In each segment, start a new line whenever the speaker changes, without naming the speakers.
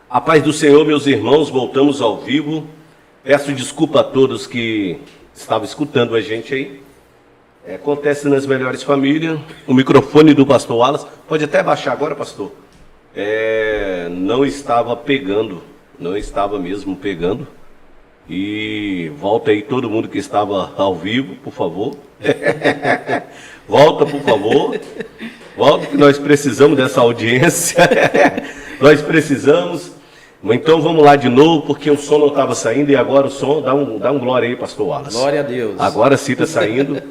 A paz do Senhor, meus irmãos, voltamos ao vivo. Peço desculpa a todos que estavam escutando a gente aí. Acontece nas melhores famílias. O microfone do pastor Wallace, pode até baixar agora, pastor. Não estava pegando, não estava mesmo pegando. E volta aí todo mundo que estava ao vivo, por favor. Volta, por favor. Volta que nós precisamos dessa audiência. Nós precisamos. Então vamos lá de novo, porque o som não estava saindo e agora o som, dá um glória aí, pastor Wallace.
Glória a Deus.
Agora sim está saindo.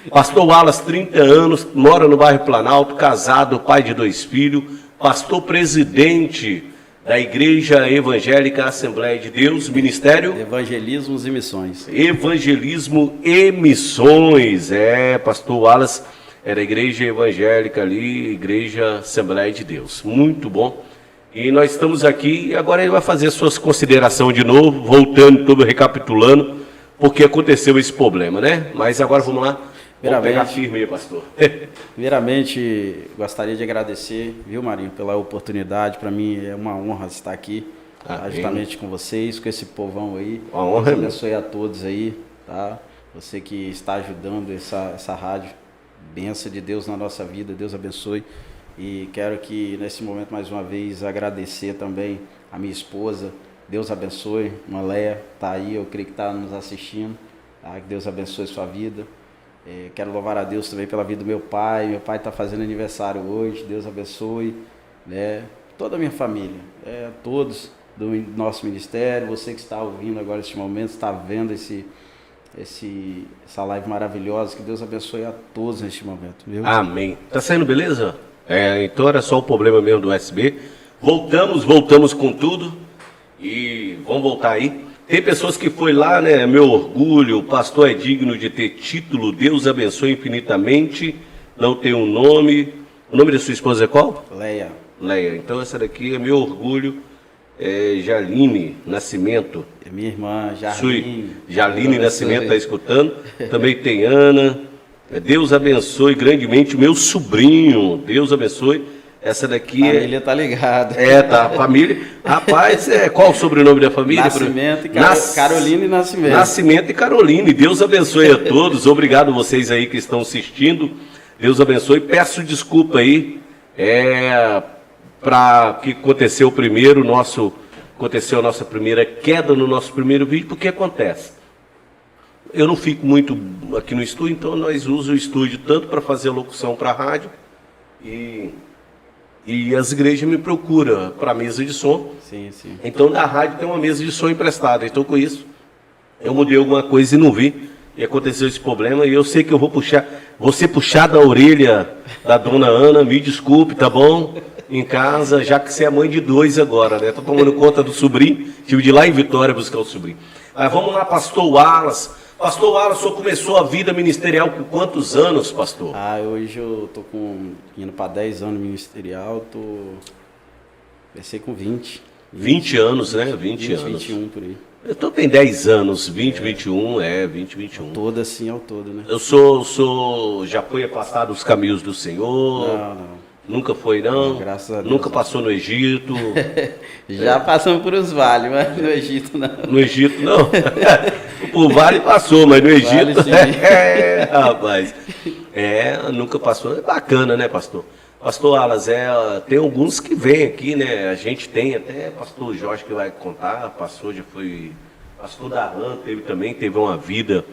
Pastor Wallace, 30 anos, mora no bairro Planalto, casado, pai de 2 filhos, pastor presidente da Igreja Evangélica Assembleia de Deus, Ministério...
Evangelismos e Missões.
Evangelismo e Missões, pastor Wallace era a Igreja Evangélica ali, Igreja Assembleia de Deus, muito bom. E nós estamos aqui, e agora ele vai fazer suas considerações de novo, voltando, tudo recapitulando, porque aconteceu esse problema, né? Mas agora vamos lá, vamos pegar firme aí, pastor.
Primeiramente, gostaria de agradecer, viu, Marinho, pela oportunidade. Para mim é uma honra estar aqui, justamente com vocês, com esse povão aí.
Uma honra.
Deus abençoe a todos aí, tá? Você que está ajudando essa rádio, bênção de Deus na nossa vida, Deus abençoe. E quero que nesse momento mais uma vez agradecer também a minha esposa, Deus abençoe, Leia, está aí, eu creio que está nos assistindo, tá? Que Deus abençoe sua vida. Quero louvar a Deus também pela vida do meu pai está fazendo aniversário hoje, Deus abençoe, né? Toda a minha família, todos do nosso ministério, você que está ouvindo agora neste momento, está vendo essa live maravilhosa, que Deus abençoe a todos neste momento, viu?
Amém. Tá saindo beleza? Então era só o problema mesmo do USB. Voltamos com tudo e vamos voltar aí. Tem pessoas que foi lá, né? Meu orgulho, o pastor é digno de ter título, Deus abençoe infinitamente, não tem um nome. O nome da sua esposa é qual?
Leia.
Então essa daqui é meu orgulho, Jaline Nascimento.
É minha irmã, Jaline.
Jaline Nascimento está escutando. Também tem Ana. Deus abençoe grandemente o meu sobrinho. Deus abençoe. Essa daqui
família tá ligada.
Tá, família. Rapaz, qual o sobrenome da família?
Nascimento e Carolina e Nascimento.
Nascimento e Carolina. Deus abençoe a todos. Obrigado a vocês aí que estão assistindo. Deus abençoe. Peço desculpa aí. Para que aconteceu aconteceu a nossa primeira queda no nosso primeiro vídeo, porque acontece. Eu não fico muito aqui no estúdio, então nós usamos o estúdio tanto para fazer locução para a rádio e as igrejas me procuram para a mesa de som.
Sim.
Então da rádio tem uma mesa de som emprestada. Então com isso eu mudei alguma coisa e não vi. E aconteceu esse problema e eu sei que eu vou ser puxado da orelha da dona Ana, me desculpe, tá bom? Em casa, já que você é mãe de 2 agora, né? Tô tomando conta do sobrinho, tive de ir lá em Vitória buscar o sobrinho. Mas vamos lá, pastor Wallace. Pastor Wallace, o senhor começou a vida ministerial com quantos anos, pastor?
Hoje eu tô indo para 10 anos ministerial, comecei com 20.
20 anos, né? 20 anos.
21 por aí.
Então tem 10 anos, 21.
Todo assim ao todo, né?
Eu sou já foi afastado dos caminhos do Senhor?
Não.
Nunca foi, não?
Graças a Deus.
Nunca passou no Egito?
Já passamos por os vales, mas no Egito não.
No Egito não? O vale passou, mas no Egito...
Vale,
rapaz. Nunca passou. É bacana, né, pastor? Pastor Alas, tem alguns que vêm aqui, né? A gente tem até pastor Jorge que vai contar, pastor já foi... Pastor Darlan teve uma vida,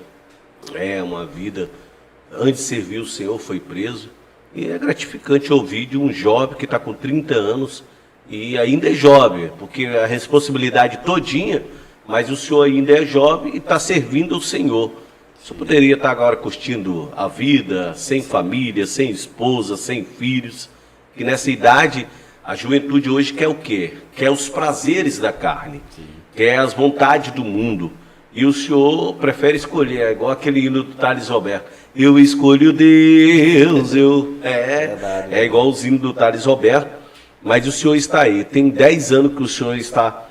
antes de servir o Senhor, foi preso. E é gratificante ouvir de um jovem que está com 30 anos e ainda é jovem, porque a responsabilidade todinha, mas o senhor ainda é jovem e está servindo ao Senhor. O senhor poderia estar agora curtindo a vida, sem família, sem esposa, sem filhos, que nessa idade a juventude hoje quer o quê? Quer os prazeres da carne, quer as vontades do mundo. E o senhor prefere escolher, igual aquele hino do Thales Roberto. Eu escolho Deus, é igualzinho do Thales Roberto, mas o senhor está aí, tem 10 anos que o senhor está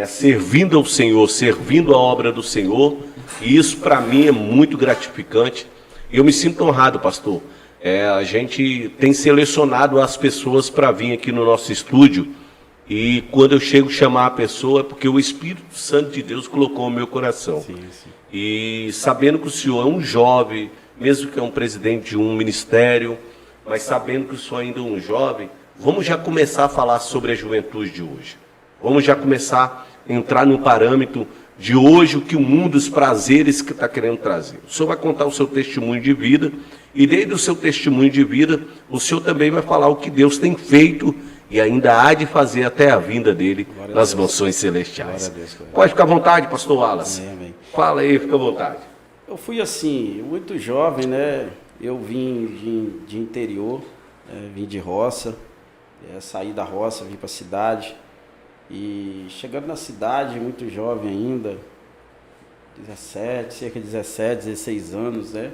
servindo ao Senhor, servindo a obra do Senhor, e isso para mim é muito gratificante. Eu me sinto honrado, pastor. A gente tem selecionado as pessoas para vir aqui no nosso estúdio, E quando eu chego a chamar a pessoa, é porque o Espírito Santo de Deus colocou no meu coração.
Sim, sim.
E sabendo que o senhor é um jovem, mesmo que é um presidente de um ministério, mas sabendo que o senhor ainda é um jovem, vamos já começar a falar sobre a juventude de hoje. Vamos já começar a entrar no parâmetro de hoje, o que o mundo, os prazeres que está querendo trazer. O senhor vai contar o seu testemunho de vida, e desde o seu testemunho de vida, o senhor também vai falar o que Deus tem feito e ainda há de fazer até a vinda dele nas mansões celestiais. Pode ficar à vontade, pastor Wallace.
Amém.
Fala aí, fica à vontade.
Eu fui assim, muito jovem, né? Eu vim de interior, vim de roça, saí da roça, vim para a cidade. E chegando na cidade, muito jovem ainda, cerca de 17, 16 anos, né?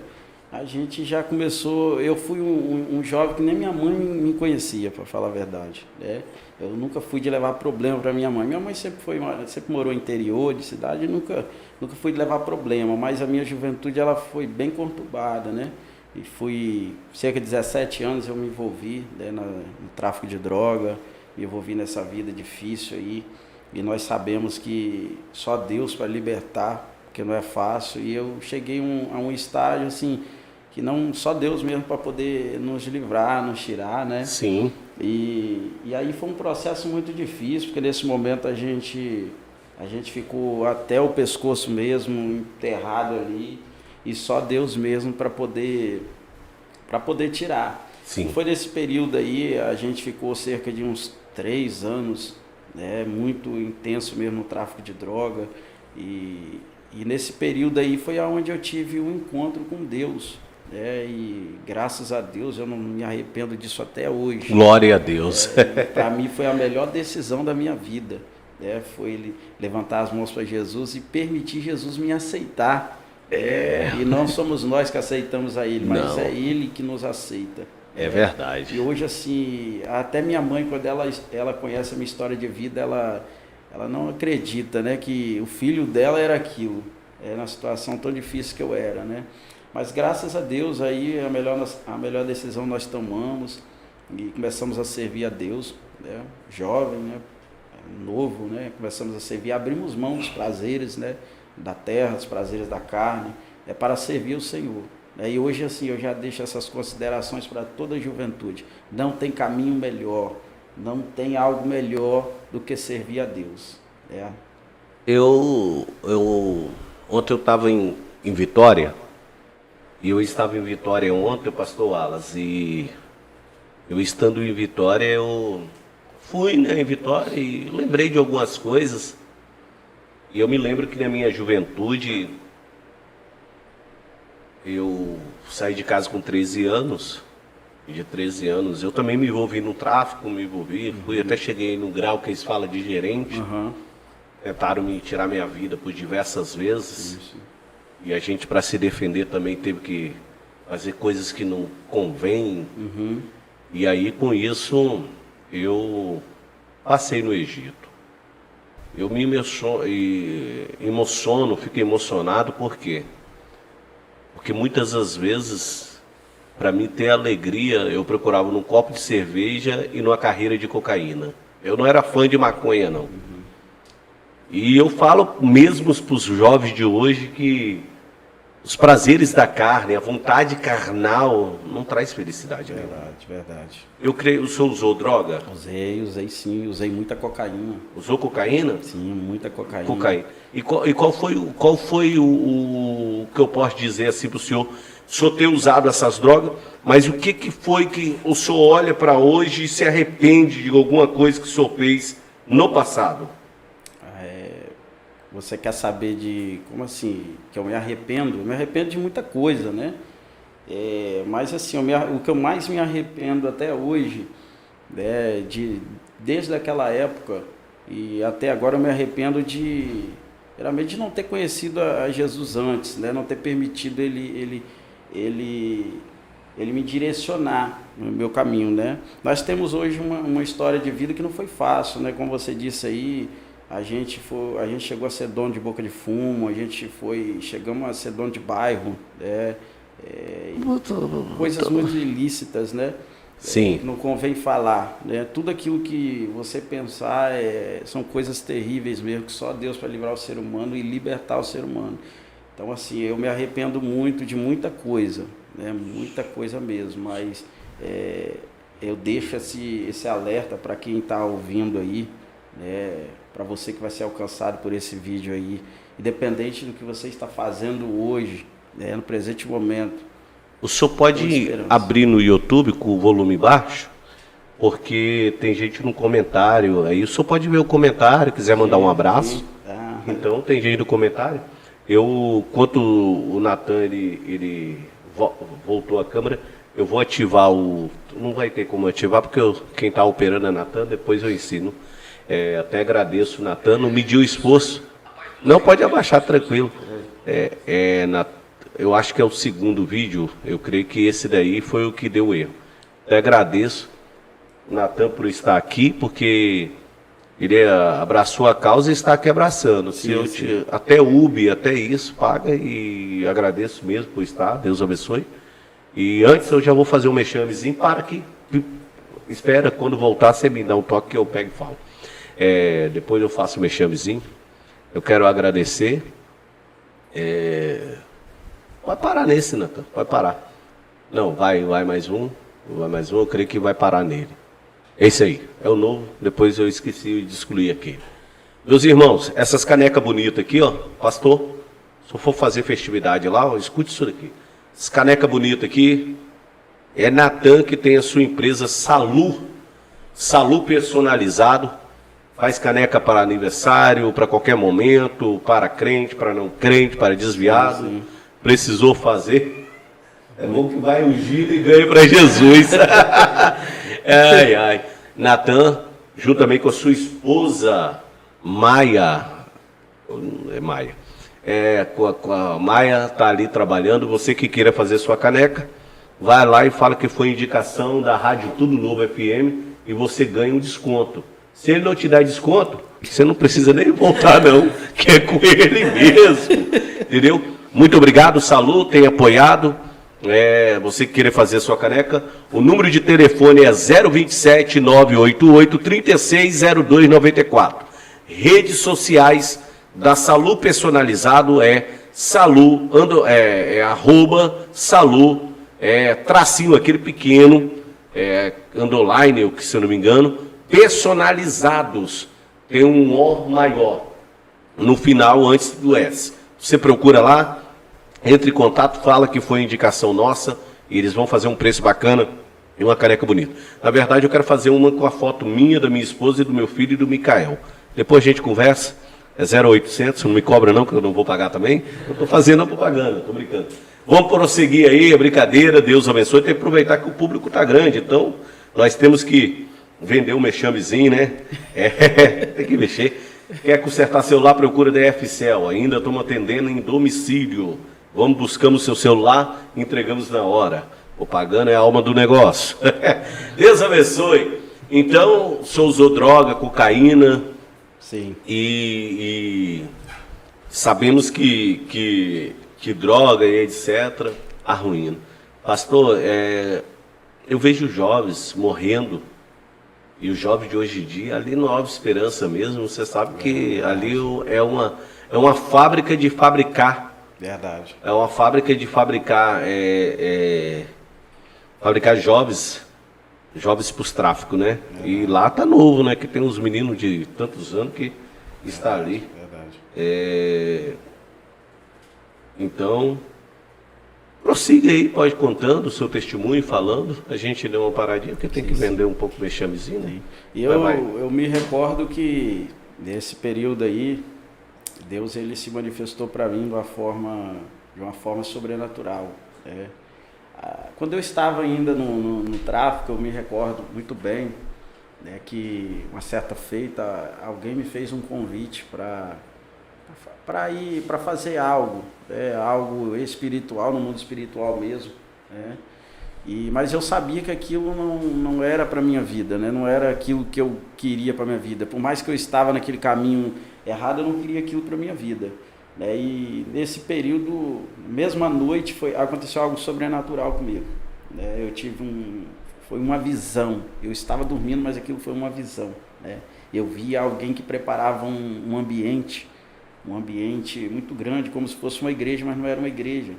A gente já começou, eu fui um jovem que nem minha mãe me conhecia, para falar a verdade, né? Eu nunca fui de levar problema para minha mãe. Minha mãe sempre morou no interior de cidade, nunca fui de levar problema, mas a minha juventude ela foi bem conturbada, né? E fui, cerca de 17 anos eu me envolvi, né, no tráfico de droga, me envolvi nessa vida difícil aí, e nós sabemos que só Deus para libertar, porque não é fácil, e eu cheguei a um estágio assim, que não só Deus mesmo para poder nos livrar, nos tirar, né?
Sim.
E aí foi um processo muito difícil, porque nesse momento a gente ficou até o pescoço mesmo, enterrado ali, e só Deus mesmo para poder tirar.
Sim.
Foi nesse período aí, a gente ficou cerca de uns 3 anos, né? Muito intenso mesmo no tráfico de droga, e nesse período aí foi onde eu tive um encontro com Deus. E graças a Deus eu não me arrependo disso até hoje.
Glória a Deus.
Para mim foi a melhor decisão da minha vida. Foi levantar as mãos para Jesus e permitir Jesus me aceitar. E não somos nós que aceitamos a Ele, mas é Ele que nos aceita.
É verdade.
E hoje, assim, até minha mãe, quando ela conhece a minha história de vida, ela não acredita, né, que o filho dela era aquilo, na situação tão difícil que eu era, né? Mas graças a Deus, aí a melhor decisão nós tomamos e começamos a servir a Deus, né? Jovem, né? Novo, né? Começamos a servir, abrimos mão dos prazeres, né? Da terra, dos prazeres da carne, para servir o Senhor. E hoje, assim, eu já deixo essas considerações para toda a juventude. Não tem caminho melhor, não tem algo melhor do que servir a Deus.
Ontem eu estava em Vitória, e eu estava em Vitória ontem, pastor Wallace, e eu estando em Vitória, eu fui, né, em Vitória e lembrei de algumas coisas. E eu me lembro que na minha juventude, eu saí de casa com 13 anos, e de 13 anos eu também me envolvi no tráfico, fui até cheguei no grau que eles falam de gerente. Tentaram me tirar minha vida por diversas vezes. Isso. E a gente, para se defender, também teve que fazer coisas que não convêm. E aí, com isso, eu passei no Egito. Eu me emociono, fico emocionado, por quê? Porque muitas das vezes, para mim ter alegria, eu procurava num copo de cerveja e numa carreira de cocaína. Eu não era fã de maconha, não. E eu falo mesmo para os jovens de hoje que os prazeres da carne, a vontade carnal, não traz felicidade.
Verdade.
Eu creio, o senhor usou droga?
Usei sim, usei muita cocaína.
Usou cocaína?
Sim, muita cocaína.
E qual foi o que eu posso dizer assim para o senhor ter usado essas drogas, mas o que foi que o senhor olha para hoje e se arrepende de alguma coisa que o senhor fez no passado?
Você quer saber de, como assim, que eu me arrependo? Eu me arrependo de muita coisa, né? Mas assim, o que eu mais me arrependo até hoje, desde aquela época e até agora, eu me arrependo realmente de não ter conhecido a Jesus antes, né? Não ter permitido ele me direcionar no meu caminho, né? Nós temos hoje uma história de vida que não foi fácil, né? Como você disse aí, a gente chegou a ser dono de boca de fumo, chegamos a ser dono de bairro, coisas muito ilícitas, né?
Sim.
Não convém falar, né? Tudo aquilo que você pensar são coisas terríveis mesmo, que só Deus para livrar o ser humano e libertar o ser humano. Então, assim, eu me arrependo muito de muita coisa, né? Muita coisa mesmo, mas eu deixo esse alerta para quem está ouvindo aí, né? Para você que vai ser alcançado por esse vídeo aí, independente do que você está fazendo hoje, né? No presente momento.
O senhor pode abrir no YouTube com o volume baixo? Porque tem gente no comentário, aí o senhor pode ver o comentário, quiser mandar um abraço. Então tem gente no comentário. Enquanto o Natan ele voltou a câmera, eu vou ativar não vai ter como ativar, porque quem está operando é Natan, depois eu ensino. Até agradeço o Natan, não mediu o esforço. Não, pode abaixar, tranquilo. Eu acho que é o segundo vídeo, eu creio que esse daí foi o que deu erro. Até agradeço o Natan por estar aqui, porque ele abraçou a causa e está aqui abraçando. Até UB, até isso, paga, e agradeço mesmo por estar, Deus abençoe. E antes eu já vou fazer um mexamezinho, para que espera, quando voltar você me dá um toque que eu pego e falo. Depois eu faço o mexamezinho. Eu quero agradecer. Vai parar nesse, Natan, vai parar. Não, vai mais um, eu creio que vai parar nele. Esse aí, é o novo, depois eu esqueci de excluir aqui. Meus irmãos, essas canecas bonitas aqui, ó, pastor, se eu for fazer festividade lá, ó, escute isso daqui. Essas canecas bonitas aqui, é Natan que tem a sua empresa Salu Personalizado, faz caneca para aniversário, para qualquer momento, para crente, para não crente, para desviado. Sim. Precisou fazer, é bom que vai ungido e ganha para Jesus. Ai. Natan, juntamente com a sua esposa Maia, com a Maia, está ali trabalhando. Você que queira fazer sua caneca, vai lá e fala que foi indicação da Rádio Tudo Novo FM e você ganha um desconto. Se ele não te dá desconto, você não precisa nem voltar não, que é com ele mesmo, entendeu? Muito obrigado, Salu, tem apoiado. Você que querer fazer sua caneca, o número de telefone é 027 988 360294. Redes sociais da Salu Personalizado Salu, @Salu, tracinho aquele pequeno, underline, se eu não me engano, personalizados, tem um O maior no final antes do S. Você procura lá, entre em contato, fala que foi indicação nossa e eles vão fazer um preço bacana e uma caneca bonita. Na verdade, eu quero fazer uma com a foto minha, da minha esposa e do meu filho e do Micael. Depois a gente conversa, é 0800, não me cobra não, que eu não vou pagar também. Eu estou fazendo a propaganda, estou brincando. Vamos prosseguir aí, a brincadeira, Deus abençoe. Tem que aproveitar que o público está grande, então nós temos que vender um mexamezinho, né? Tem que mexer. Quer consertar celular, procura DFCel. Ainda estamos atendendo em domicílio. Vamos, buscamos seu celular, entregamos na hora. Propaganda é a alma do negócio. Deus abençoe. Então, o senhor usou droga, cocaína.
Sim.
E sabemos que droga e etc. arruína. Pastor, eu vejo jovens morrendo. E os jovens de hoje em dia, ali no Nova Esperança mesmo, você sabe que ali é uma fábrica de fabricar.
Verdade.
É uma fábrica de fabricar jovens para os tráficos, né? Verdade. E lá tá novo, né? Que tem uns meninos de tantos anos que está ali. Verdade. Então, prossiga aí, pode contando o seu testemunho, falando. A gente deu uma paradinha, porque tem que vender um pouco de vexamezinho, né?
E eu me recordo que nesse período aí, Deus ele se manifestou para mim de uma forma sobrenatural. Quando eu estava ainda no tráfico, eu me recordo muito bem, né, que uma certa feita alguém me fez um convite para ir para fazer algo, algo espiritual, no mundo espiritual mesmo, né? Mas eu sabia que aquilo não era para minha vida, né? Não era aquilo que eu queria para minha vida. Por mais que eu estava naquele caminho errado, eu não queria aquilo para minha vida, né? E nesse período, mesmo à noite, aconteceu algo sobrenatural comigo, né? Eu tive foi uma visão. Eu estava dormindo, mas aquilo foi uma visão, né? Eu via alguém que preparava um ambiente muito grande, como se fosse uma igreja, mas não era uma igreja.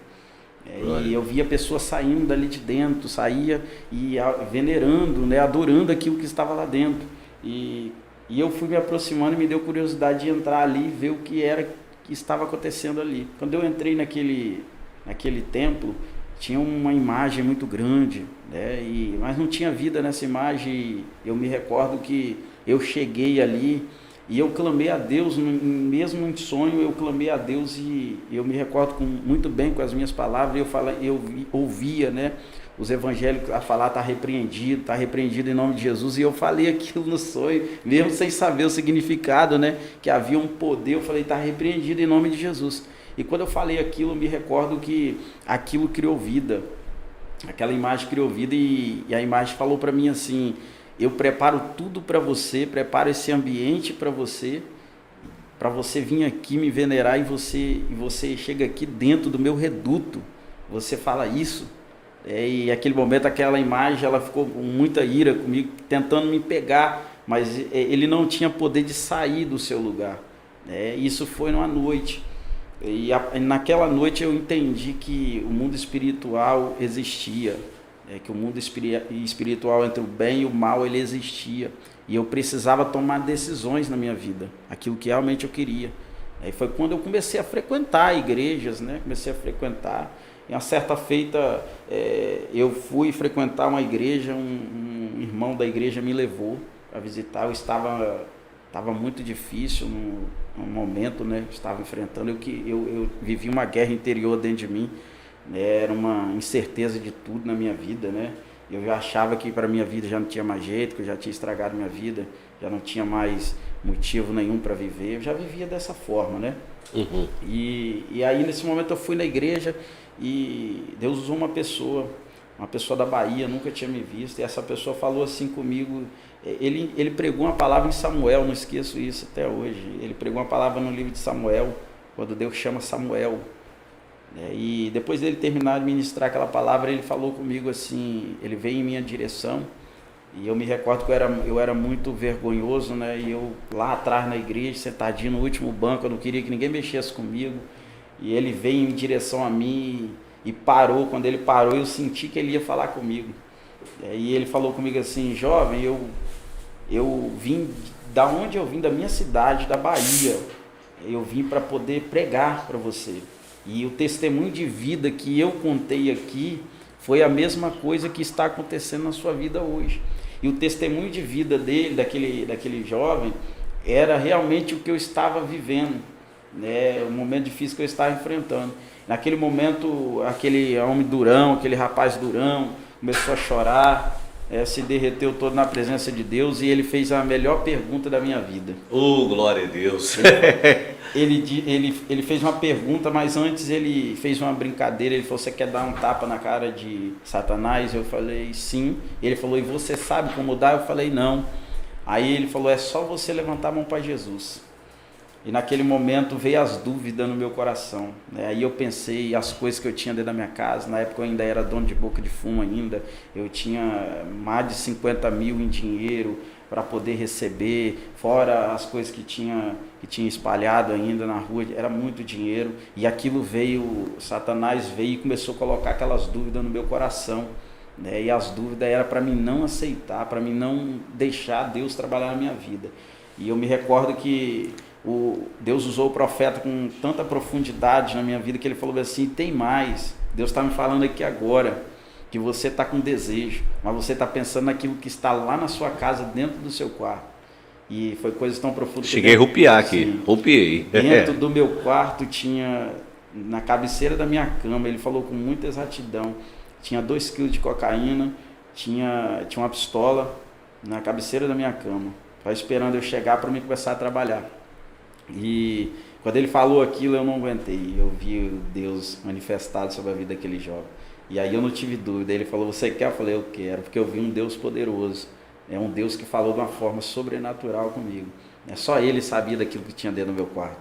E eu via pessoas saindo dali de dentro, saía e venerando, né, adorando aquilo que estava lá dentro. E eu fui me aproximando e me deu curiosidade de entrar ali e ver o que era que estava acontecendo ali. Quando eu entrei naquele templo, tinha uma imagem muito grande, né, mas não tinha vida nessa imagem. Eu me recordo que eu cheguei ali e eu clamei a Deus, mesmo em sonho, eu clamei a Deus e eu me recordo muito bem com as minhas palavras. Eu ouvia, né, os evangélicos a falar, está repreendido em nome de Jesus, e eu falei aquilo no sonho, mesmo sem saber o significado, né, que havia um poder. Eu falei, está repreendido em nome de Jesus. E quando eu falei aquilo, eu me recordo que aquilo criou vida, aquela imagem criou vida, e a imagem falou para mim assim: eu preparo tudo para você, preparo esse ambiente para você vir aqui me venerar, e você chega aqui dentro do meu reduto, você fala isso. E aquele momento, aquela imagem, ela ficou com muita ira comigo, tentando me pegar, mas ele não tinha poder de sair do seu lugar. Isso foi numa noite. E naquela noite eu entendi que o mundo espiritual existia, que o mundo espiritual entre o bem e o mal, ele existia, e eu precisava tomar decisões na minha vida, aquilo que realmente eu queria. Aí foi quando eu comecei a frequentar igrejas, né? Comecei a frequentar. E uma certa feita, eu fui frequentar uma igreja, um irmão da igreja me levou para visitar. Eu estava muito difícil no momento, né? Estava enfrentando, eu vivi uma guerra interior dentro de mim, né? Era uma incerteza de tudo na minha vida, né? Eu já achava que para minha vida já não tinha mais jeito, que eu já tinha estragado minha vida, já não tinha mais motivo nenhum para viver. Eu já vivia dessa forma, né?
Uhum.
E aí nesse momento eu fui na igreja e Deus usou uma pessoa da Bahia, nunca tinha me visto, e essa pessoa falou assim comigo. Ele pregou uma palavra em Samuel, não esqueço isso até hoje. Ele pregou uma palavra no livro de Samuel, quando Deus chama Samuel. E depois dele terminar de ministrar aquela palavra, ele falou comigo assim, ele veio em minha direção, e eu me recordo que eu era muito vergonhoso, né? E eu lá atrás na igreja, sentadinho no último banco, eu não queria que ninguém mexesse comigo, e ele veio em direção a mim e parou. Quando ele parou, eu senti que ele ia falar comigo. E ele falou comigo assim: jovem, eu vim da onde eu vim, da minha cidade, da Bahia, eu vim para poder pregar para você. E o testemunho de vida que eu contei aqui foi a mesma coisa que está acontecendo na sua vida hoje. E o testemunho de vida dele, daquele jovem, era realmente o que eu estava vivendo, né? O momento difícil que eu estava enfrentando. Naquele momento, aquele homem durão, aquele rapaz durão, começou a chorar, se derreteu todo na presença de Deus, e ele fez a melhor pergunta da minha vida.
Oh, glória a Deus!
Ele fez uma pergunta, mas antes ele fez uma brincadeira. Ele falou: você quer dar um tapa na cara de Satanás? Eu falei: sim. Ele falou: e você sabe como dar? Eu falei: não. Aí ele falou: é só você levantar a mão para Jesus. E naquele momento veio as dúvidas no meu coração, né? Aí eu pensei as coisas que eu tinha dentro da minha casa. Na época eu ainda era dono de boca de fumo ainda. Eu tinha mais de 50 mil em dinheiro para poder receber, fora as coisas que tinha espalhado ainda na rua. Era muito dinheiro. E aquilo veio, Satanás veio e começou a colocar aquelas dúvidas no meu coração, né? E as dúvidas eram para mim não aceitar, para mim não deixar Deus trabalhar na minha vida. E eu me recordo que Deus usou o profeta com tanta profundidade na minha vida, que ele falou assim: tem mais, Deus está me falando aqui agora, que você está com desejo, mas você está pensando naquilo que está lá na sua casa, dentro do seu quarto. E foi coisas tão profundas.
Cheguei a rupiar aqui, rupiei.
Dentro do meu quarto tinha, na cabeceira da minha cama, ele falou com muita exatidão, tinha 2 quilos de cocaína, tinha uma pistola na cabeceira da minha cama, só esperando eu chegar para mim começar a trabalhar. E quando ele falou aquilo, eu não aguentei. Eu vi Deus manifestado sobre a vida daquele jovem. E aí eu não tive dúvida. Ele falou: você quer? Eu falei: eu quero, porque eu vi um Deus poderoso. É um Deus que falou de uma forma sobrenatural comigo. Só ele sabia daquilo que tinha dentro do meu quarto.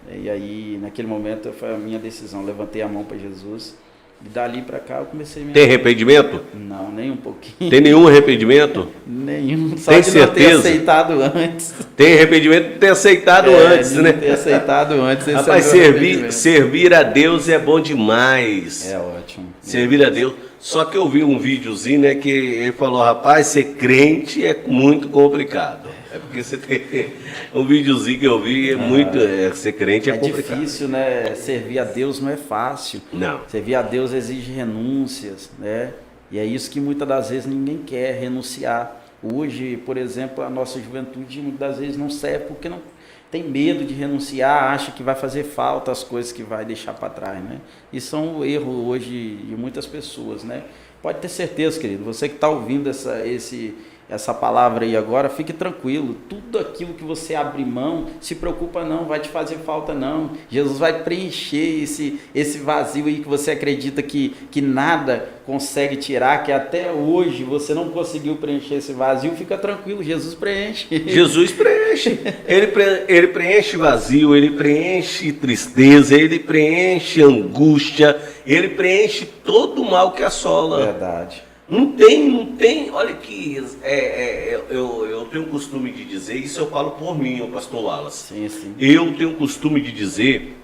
E aí, naquele momento, foi a minha decisão. Levantei a mão para Jesus E dali para cá eu comecei
Tem arrependimento?
Não, nem um pouquinho.
Tem nenhum arrependimento?
Nenhum. Só
Tem
de
certeza?
não ter aceitado antes.
Tem arrependimento de ter aceitado antes,
de
né?
não ter aceitado antes. Esse
Rapaz,
é o meu arrependimento.
servir a Deus é bom demais.
É ótimo.
Servir a Deus. Só que eu vi um videozinho, né, que ele falou, rapaz, ser crente é muito complicado. É porque você tem um videozinho que eu vi, ser crente é complicado.
É difícil, né? Servir a Deus não é fácil.
Não.
Servir a Deus exige renúncias, né? E é isso que muitas das vezes ninguém quer, renunciar. Hoje, por exemplo, a nossa juventude muitas das vezes não serve porque não tem medo de renunciar, acha que vai fazer falta as coisas que vai deixar para trás, né? Isso é um erro hoje de muitas pessoas, né? Pode ter certeza, querido, você que está ouvindo essa palavra aí agora, fique tranquilo, tudo aquilo que você abrir mão, se preocupa não, vai te fazer falta não, Jesus vai preencher esse vazio aí que você acredita que nada consegue tirar, que até hoje você não conseguiu preencher esse vazio, fica tranquilo, Jesus preenche.
Jesus preenche, ele preenche vazio, ele preenche tristeza, ele preenche angústia, ele preenche todo o mal que assola.
Verdade.
Não tem, olha que eu tenho o costume de dizer, isso eu falo por mim, o pastor Wallace.
Sim, sim.
Eu tenho o costume de dizer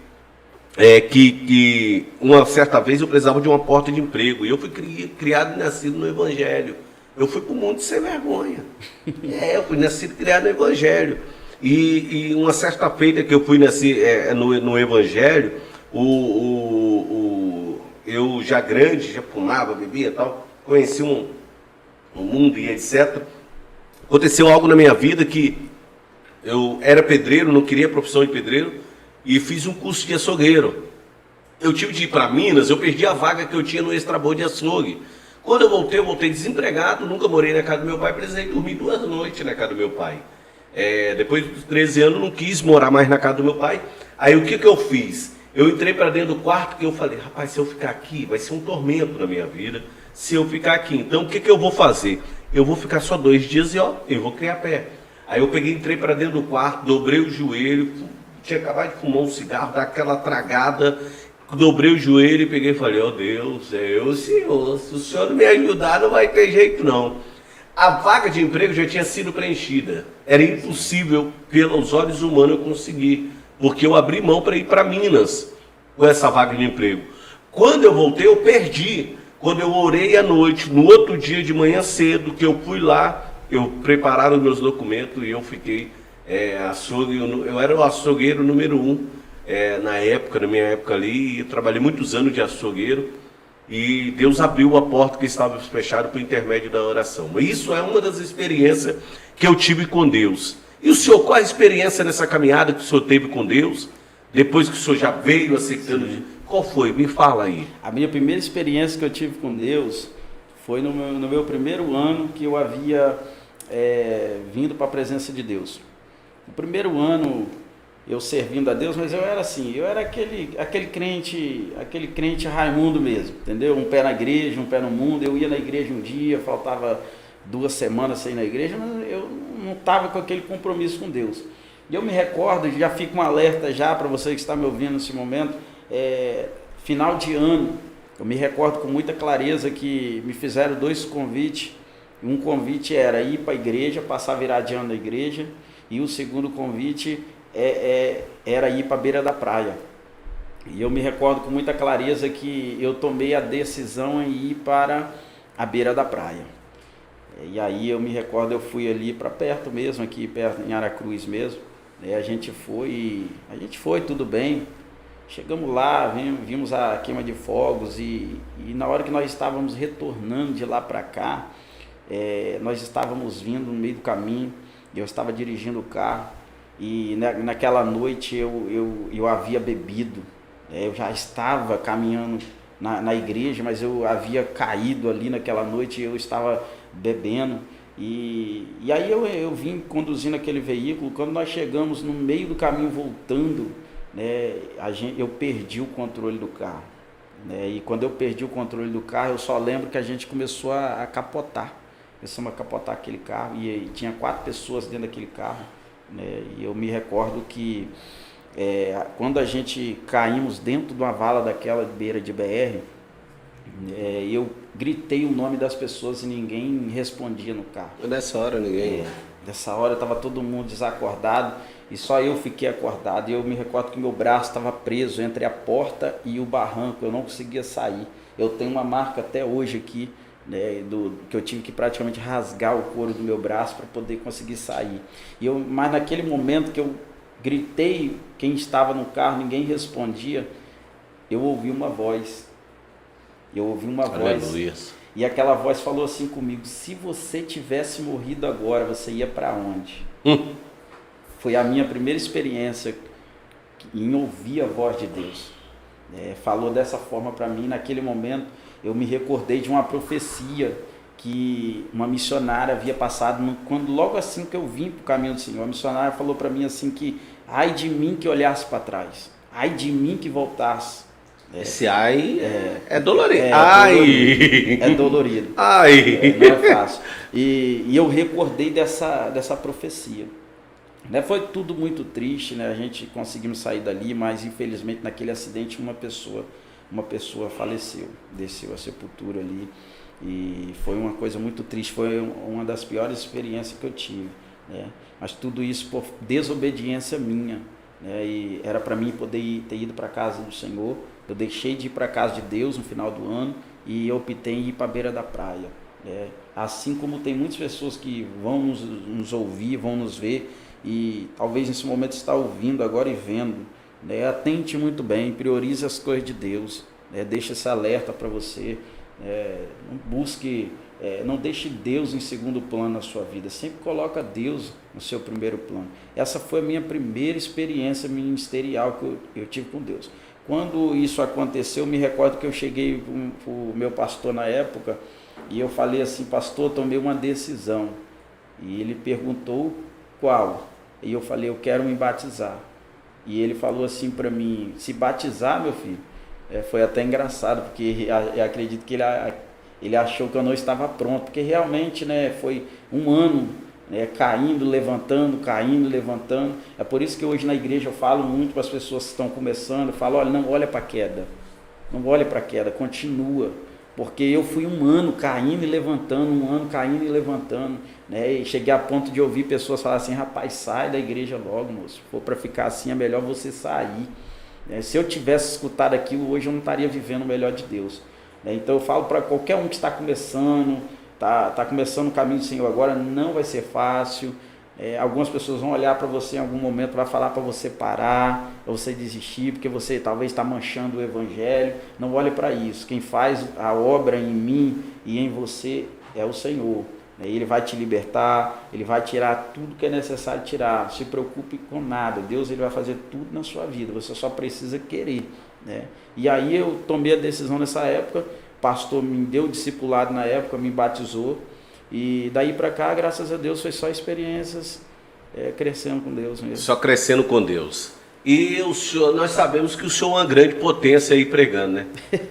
que uma certa vez eu precisava de uma porta de emprego, e eu fui criado e nascido no Evangelho. Eu fui para o mundo sem vergonha. Eu fui nascido e criado no Evangelho. E uma certa feita que eu fui no Evangelho, eu já grande, já fumava, bebia e tal, conheci um mundo e etc. Aconteceu algo na minha vida que eu era pedreiro, não queria a profissão de pedreiro, e fiz um curso de açougueiro. Eu tive de ir para Minas, eu perdi a vaga que eu tinha no Extrabor de açougue. Quando eu voltei desempregado, nunca morei na casa do meu pai, precisei dormir 2 noites na casa do meu pai. Depois dos 13 anos, não quis morar mais na casa do meu pai. Aí o que eu fiz? Eu entrei para dentro do quarto que eu falei, rapaz, se eu ficar aqui, vai ser um tormento na minha vida. Se eu ficar aqui, então o que eu vou fazer? Eu vou ficar só 2 dias e eu vou criar pé. Aí eu entrei para dentro do quarto, dobrei o joelho, tinha acabado de fumar um cigarro, dar aquela tragada, dobrei o joelho e peguei e falei, ó Deus, Senhor, se o Senhor não me ajudar, não vai ter jeito não. A vaga de emprego já tinha sido preenchida, era impossível, pelos olhos humanos, eu conseguir, porque eu abri mão para ir para Minas com essa vaga de emprego. Quando eu voltei, eu perdi. Quando eu orei à noite, no outro dia de manhã cedo, que eu fui lá, eu prepararam os meus documentos e eu fiquei eu era o açougueiro número 1 na minha época ali, eu trabalhei muitos anos de açougueiro e Deus abriu a porta que estava fechada por intermédio da oração. Isso é uma das experiências que eu tive com Deus. E o senhor, qual a experiência nessa caminhada que o senhor teve com Deus, depois que o senhor já veio aceitando? Qual foi? Me fala aí.
A minha primeira experiência que eu tive com Deus foi no meu primeiro ano que eu havia vindo para a presença de Deus. No primeiro ano eu servindo a Deus, mas eu era assim, eu era aquele crente Raimundo mesmo, entendeu? Um pé na igreja, um pé no mundo. Eu ia na igreja um dia, faltava 2 semanas sem ir na igreja, mas eu não estava com aquele compromisso com Deus. E eu me recordo, já fico um alerta já para você que está me ouvindo nesse momento, final de ano, eu me recordo com muita clareza que me fizeram 2 convites. Um convite era ir para a igreja, passar virada de ano na igreja, e o segundo convite era ir para a beira da praia. E eu me recordo com muita clareza que eu tomei a decisão em ir para a beira da praia. E aí eu me recordo, eu fui ali para perto mesmo, aqui perto em Aracruz mesmo. A gente foi tudo bem. Chegamos lá, vimos a queima de fogos e na hora que nós estávamos retornando de lá para cá, nós estávamos vindo no meio do caminho, eu estava dirigindo o carro e naquela noite eu havia bebido, eu já estava caminhando na igreja, mas eu havia caído ali naquela noite, eu estava bebendo. E aí eu vim conduzindo aquele veículo. Quando nós chegamos no meio do caminho voltando, eu perdi o controle do carro, e quando eu perdi o controle do carro, eu só lembro que a gente começou a capotar, começamos a capotar aquele carro e tinha 4 pessoas dentro daquele carro, e eu me recordo que quando a gente caímos dentro de uma vala daquela beira de BR, Eu gritei o nome das pessoas e ninguém respondia no carro.
Nessa hora ninguém...
Nessa hora estava todo mundo desacordado e só eu fiquei acordado. E eu me recordo que meu braço estava preso entre a porta e o barranco, eu não conseguia sair. Eu tenho uma marca até hoje aqui, né, que eu tive que praticamente rasgar o couro do meu braço para poder conseguir sair. Mas naquele momento que eu gritei, quem estava no carro, ninguém respondia, eu ouvi uma voz.
Aleluia.
E aquela voz falou assim comigo: se você tivesse morrido agora, você ia para onde? Foi a minha primeira experiência em ouvir a voz de Deus. Falou dessa forma para mim. Naquele momento eu me recordei de uma profecia que uma missionária havia passado, logo assim que eu vim para o caminho do Senhor. A missionária falou para mim assim que: ai de mim que olhasse para trás, ai de mim que voltasse.
Esse ai é dolorido.
É dolorido.
Ai.
Não é fácil. E eu recordei dessa profecia. Foi tudo muito triste, né? A gente conseguimos sair dali, mas infelizmente naquele acidente uma pessoa faleceu, desceu a sepultura ali. E foi uma coisa muito triste, foi uma das piores experiências que eu tive, né? Mas tudo isso por desobediência minha, né? E era para mim poder ter ido para a casa do Senhor. Eu deixei de ir para a casa de Deus no final do ano e eu optei em ir para a beira da praia. Assim como tem muitas pessoas que vão nos ouvir, vão nos ver e talvez nesse momento está ouvindo agora e vendo, né? Atente muito bem, priorize as coisas de Deus, né? Deixe esse alerta para você, não busque, não deixe Deus em segundo plano na sua vida, sempre coloca Deus no seu primeiro plano. Essa foi a minha primeira experiência ministerial que eu tive com Deus. Quando isso aconteceu, eu me recordo que eu cheguei para o meu pastor na época e eu falei assim: pastor, tomei uma decisão. E ele perguntou qual? E eu falei: eu quero me batizar. E ele falou assim para mim: se batizar, meu filho? Foi até engraçado, porque eu acredito que ele achou que eu não estava pronto, porque realmente, né, foi um ano, caindo, levantando. É por isso que hoje na igreja eu falo muito para as pessoas que estão começando, eu falo: olha, não olha para a queda, continua, porque eu fui um ano caindo e levantando, né? E cheguei a ponto de ouvir pessoas falar assim: rapaz, sai da igreja logo, moço, se for para ficar assim é melhor você sair. Se eu tivesse escutado aquilo, hoje eu não estaria vivendo o melhor de Deus. Então eu falo para qualquer um que está começando, Tá começando o caminho do Senhor agora, não vai ser fácil. Algumas pessoas vão olhar para você em algum momento, vai falar para você parar, para você desistir, porque você talvez está manchando o evangelho. Não olhe para isso. Quem faz a obra em mim e em você é o Senhor. Ele vai te libertar, Ele vai tirar tudo que é necessário tirar. Não se preocupe com nada. Deus, Ele vai fazer tudo na sua vida. Você só precisa querer, né? E aí eu tomei a decisão nessa época. O pastor me deu discipulado na época, me batizou. E daí para cá, graças a Deus, foi só experiências crescendo com Deus mesmo. Só crescendo com Deus.
E o senhor, nós sabemos que o senhor é uma grande potência aí pregando, né?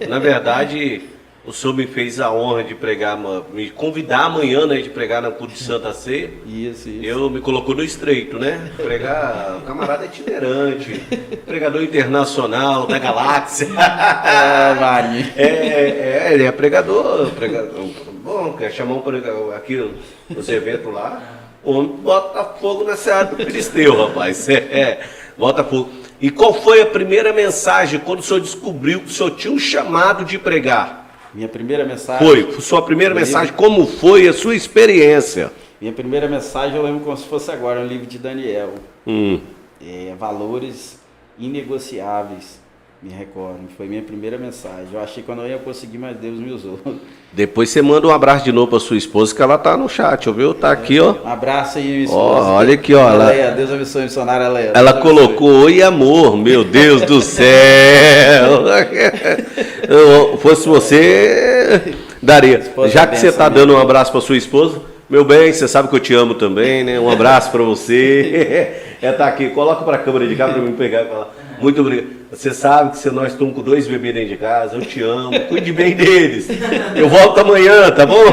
Na verdade, o senhor me fez a honra de pregar, me convidar amanhã, né, de pregar na culto de Santa Ceia.
Isso.
Eu me colocou no estreito, né? Pregar, camarada itinerante, pregador internacional da galáxia.
Marinho.
Ele é pregador. Bom, quer chamar aqui nos eventos lá, o homem bota fogo na seara do Filisteu, rapaz. Bota fogo. E qual foi a primeira mensagem quando o senhor descobriu que o senhor tinha um chamado de pregar?
Minha primeira mensagem?
Foi, sua primeira mensagem, como foi a sua experiência?
Minha primeira mensagem eu lembro como se fosse agora, no livro de Daniel. Valores inegociáveis. Me recordo, foi minha primeira mensagem. Eu achei que eu não ia conseguir, mas Deus me usou. Depois você manda um abraço de novo para sua esposa, que ela tá no chat, ouviu? Tá aqui, ó. Um abraço aí, minha esposa.
Olha aqui, ó.
Leia, Deus abençoe, missionária Leia.
Ela colocou oi amor, meu Deus do céu. Fosse você, daria. Já que você tá dando um abraço para sua esposa, meu bem, você sabe que eu te amo também, né? Um abraço para você. Tá aqui, coloca para a câmera de cá para mim pegar e falar. Muito obrigado. Você sabe que se nós estamos com 2 bebês dentro de casa, eu te amo, cuide bem deles. Eu volto amanhã, tá bom?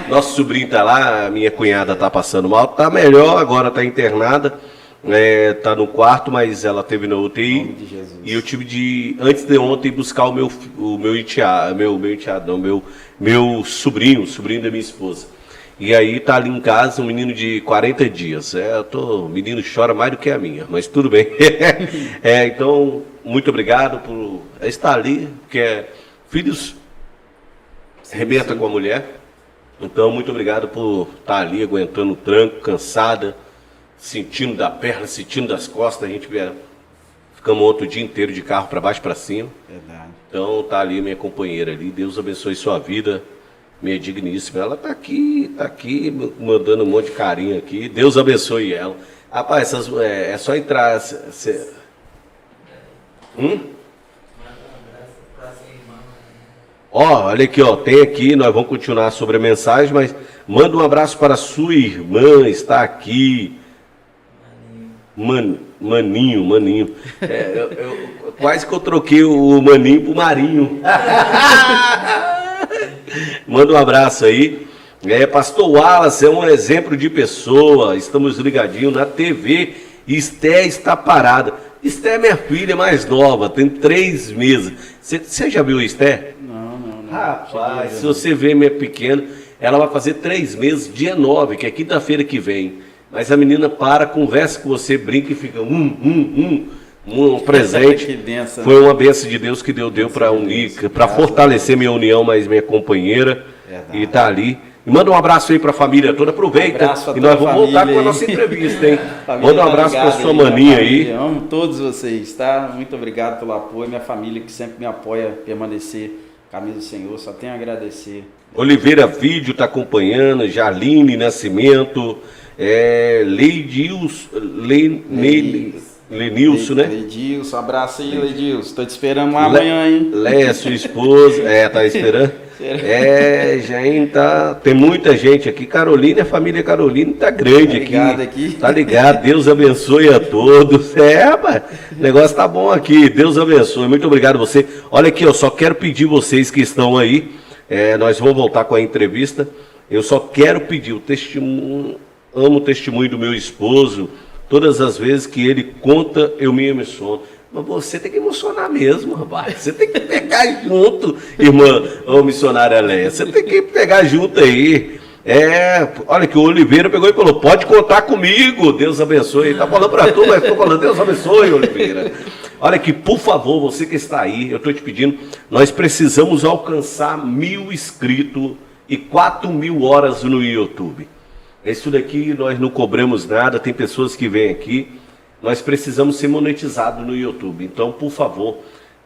Nosso sobrinho tá lá, minha cunhada tá passando mal, tá melhor, agora tá internada. tá no quarto, mas ela teve na UTI. E eu tive de, antes de ontem, buscar o meu enteado, meu sobrinho da minha esposa. E aí tá ali em casa um menino de 40 dias. O menino chora mais do que a minha, mas tudo bem. Então, muito obrigado por estar ali, porque filhos arrebenta com a mulher. Então, muito obrigado por estar ali, aguentando o tranco, cansada, sentindo da perna, sentindo das costas. A gente ficamos outro dia inteiro de carro para baixo e para cima.
Verdade.
Então, tá ali minha companheira ali. Deus abençoe sua vida, minha digníssima. Ela tá aqui, mandando um monte de carinho aqui. Deus abençoe ela. Rapaz, é só entrar. Olha aqui, tem aqui, nós vamos continuar sobre a mensagem, mas manda um abraço para a sua irmã, está aqui. Maninho. Quase que eu troquei o Maninho pro Marinho. Manda um abraço aí. Pastor Wallace é um exemplo de pessoa, estamos ligadinhos na TV, Esté está parada. Esté é minha filha mais nova, tem 3 meses. Você já viu a Esté?
Não.
Rapaz, se você vê minha pequena, ela vai fazer 3 meses, dia 9, que é quinta-feira que vem. Mas a menina conversa com você, brinca e fica um presente.
Que benção.
Foi uma bênção de Deus que deu para unir, para fortalecer minha união, mais minha companheira. Verdade. E tá ali. E manda um abraço aí para a família toda, aproveita. E nós vamos voltar com a nossa entrevista, hein? Manda um abraço para sua maninha aí.
Amo todos vocês, tá? Muito obrigado pelo apoio, minha família que sempre me apoia a permanecer caminho do Senhor, só tenho a agradecer.
Oliveira Vídeo está acompanhando, Jaline Nascimento, Lenilson, né?
Leidilson, abraço aí, Leidilson. Estou te esperando amanhã, hein?
Léa, sua esposa, tá esperando? Tem muita gente aqui. Carolina, a família Carolina tá grande aqui. Tá ligado, Deus abençoe a todos. Rapaz, o negócio tá bom aqui, Deus abençoe. Muito obrigado a você. Olha aqui, eu só quero pedir vocês que estão aí, nós vamos voltar com a entrevista. Eu só quero pedir o testemunho, amo o testemunho do meu esposo. Todas as vezes que ele conta, eu me emociono. Mas você tem que emocionar mesmo, rapaz. Você tem que pegar junto, irmã, missionária Léa. Você tem que pegar junto aí. Olha que o Oliveira pegou e falou, pode contar comigo, Deus abençoe. Ele tá falando para tu, mas estou falando, Deus abençoe, Oliveira. Olha que, por favor, você que está aí, eu estou te pedindo, nós precisamos alcançar 1.000 inscritos e 4.000 horas no YouTube. Isso daqui nós não cobramos nada, tem pessoas que vêm aqui, nós precisamos ser monetizados no YouTube. Então, por favor,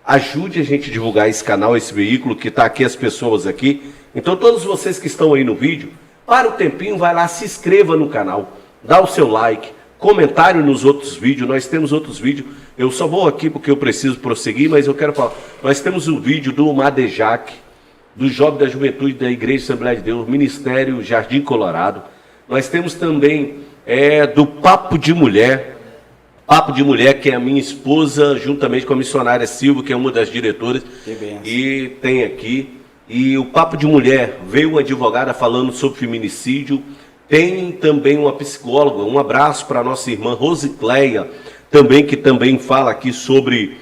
ajude a gente a divulgar esse canal, esse veículo que está aqui, as pessoas aqui. Então, todos vocês que estão aí no vídeo, para o tempinho, vai lá, se inscreva no canal, dá o seu like, comentário nos outros vídeos, nós temos outros vídeos. Eu só vou aqui porque eu preciso prosseguir, mas eu quero falar. Nós temos um vídeo do Madejac, do Jovem da Juventude da Igreja Assembleia de Deus, Ministério Jardim Colorado. Nós temos também do Papo de Mulher, que é a minha esposa, juntamente com a missionária Silva, que é uma das diretoras, e tem aqui. E o Papo de Mulher, veio uma advogada falando sobre feminicídio, tem também uma psicóloga, um abraço para a nossa irmã Rosicléia, também, que também fala aqui sobre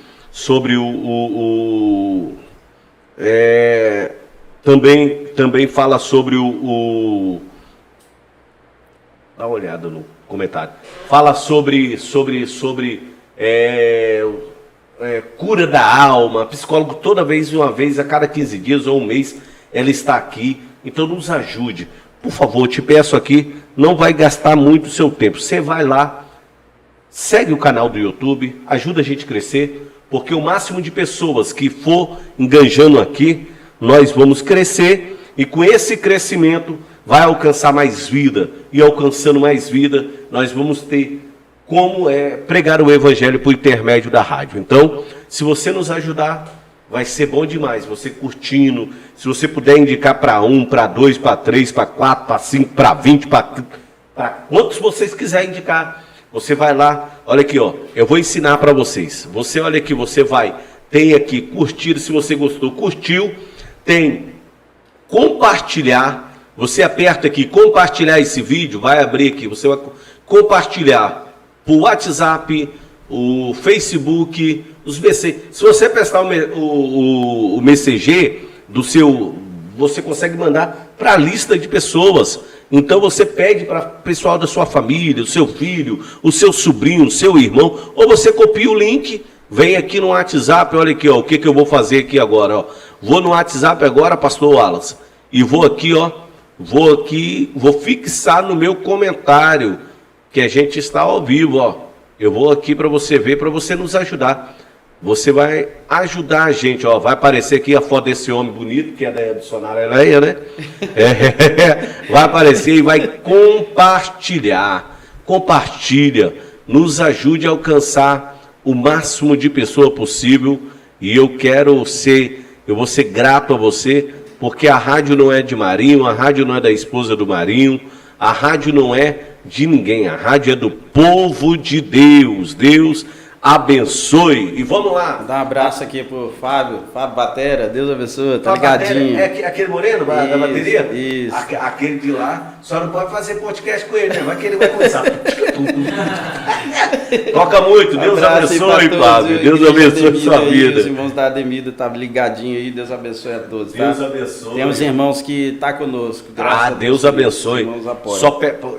também fala sobre dá uma olhada no comentário. Fala sobre cura da alma. Psicólogo uma vez a cada 15 dias ou um mês, ela está aqui. Então nos ajude. Por favor, te peço aqui, não vai gastar muito o seu tempo. Você vai lá, segue o canal do YouTube, ajuda a gente a crescer, porque o máximo de pessoas que for enganjando aqui, nós vamos crescer, e com esse crescimento vai alcançar mais vida, e alcançando mais vida, nós vamos ter como pregar o evangelho por intermédio da rádio. Então, se você nos ajudar, vai ser bom demais, você curtindo, se você puder indicar para 1, para 2, para 3, para 4, para 5, para 20, para quantos vocês quiserem indicar, você vai lá, olha aqui, eu vou ensinar para vocês. Você olha aqui, você tem aqui curtir, se você gostou, curtiu, tem compartilhar, você aperta aqui, compartilhar esse vídeo, vai abrir aqui, você vai compartilhar por WhatsApp, o Facebook, os BC. Se você prestar o MCG do seu, você consegue mandar para a lista de pessoas. Então você pede para o pessoal da sua família, o seu filho, o seu sobrinho, o seu irmão, ou você copia o link, vem aqui no WhatsApp, olha aqui, ó, o que eu vou fazer aqui agora, ó. Vou no WhatsApp agora, pastor Wallace, e vou aqui, ó, vou fixar no meu comentário que a gente está ao vivo, ó. Eu vou aqui para você ver, para você nos ajudar. Você vai ajudar a gente, ó. Vai aparecer aqui a foto desse homem bonito, que é da Dicionária Eleia, né? Vai aparecer e vai compartilhar. Compartilha. Nos ajude a alcançar o máximo de pessoa possível. E eu vou ser grato a você, porque a rádio não é de Marinho, a rádio não é da esposa do Marinho, a rádio não é de ninguém, a rádio é do povo de Deus. Deus abençoe. E vamos lá.
Dá um abraço aqui pro Fábio Batera, Deus abençoe, tá ligadinho.
É aquele moreno da bateria?
Isso.
Aquele de lá, só não pode fazer podcast com ele, né? Vai que ele vai começar. Toca muito, Deus abençoe, Fábio. Deus abençoe a sua vida.
Os irmãos da Ademida tá ligadinho aí, Deus abençoe a todos, tá?
Deus abençoe.
Tem uns irmãos que tá conosco, graças a Deus.
Deus abençoe.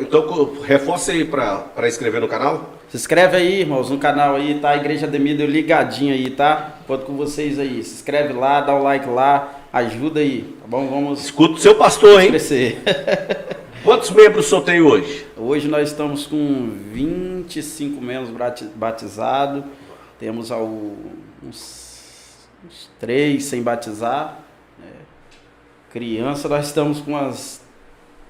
Então,
reforça aí para inscrever no canal.
Se inscreve aí, irmãos, no canal aí, tá? A Igreja Ademida ligadinho aí, tá? Conto com vocês aí. Se inscreve lá, dá o like lá, ajuda aí, tá bom? Vamos.
Escuta o seu pastor, hein?
Crescer.
Quantos membros o senhor tem hoje?
Hoje nós estamos com 25 membros batizados. Temos uns 3 sem batizar. Criança, nós estamos com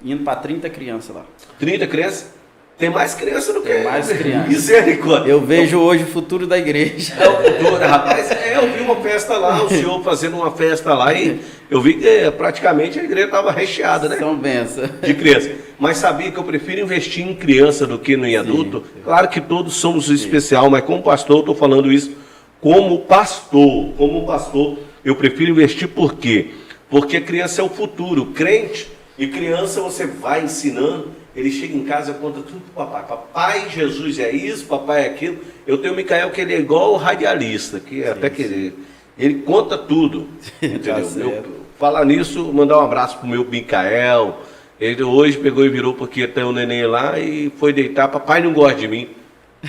indo para 30 crianças lá.
30 crianças? Tem mais criança do que...
Tem mais criança.
Misericórdia.
Eu vejo hoje o futuro da igreja.
É o futuro, rapaz. Eu vi uma festa lá, o senhor fazendo uma festa lá e eu vi que praticamente a igreja estava recheada, né?
São bênçãos.
De criança. Mas sabia que eu prefiro investir em criança do que em adulto? Sim. Claro que todos somos especial, mas como pastor, eu estou falando isso como pastor. Como pastor, eu prefiro investir por quê? Porque a criança é o futuro. Crente e criança você vai ensinando. Ele chega em casa e conta tudo pro papai. Papai, Jesus é isso, papai é aquilo. Eu tenho o Micael que ele é igual o radialista, que até que ele conta tudo. Entendeu? Falar nisso, mandar um abraço pro meu Micael. Ele hoje pegou e virou porque tem um neném lá e foi deitar. Papai não gosta de mim.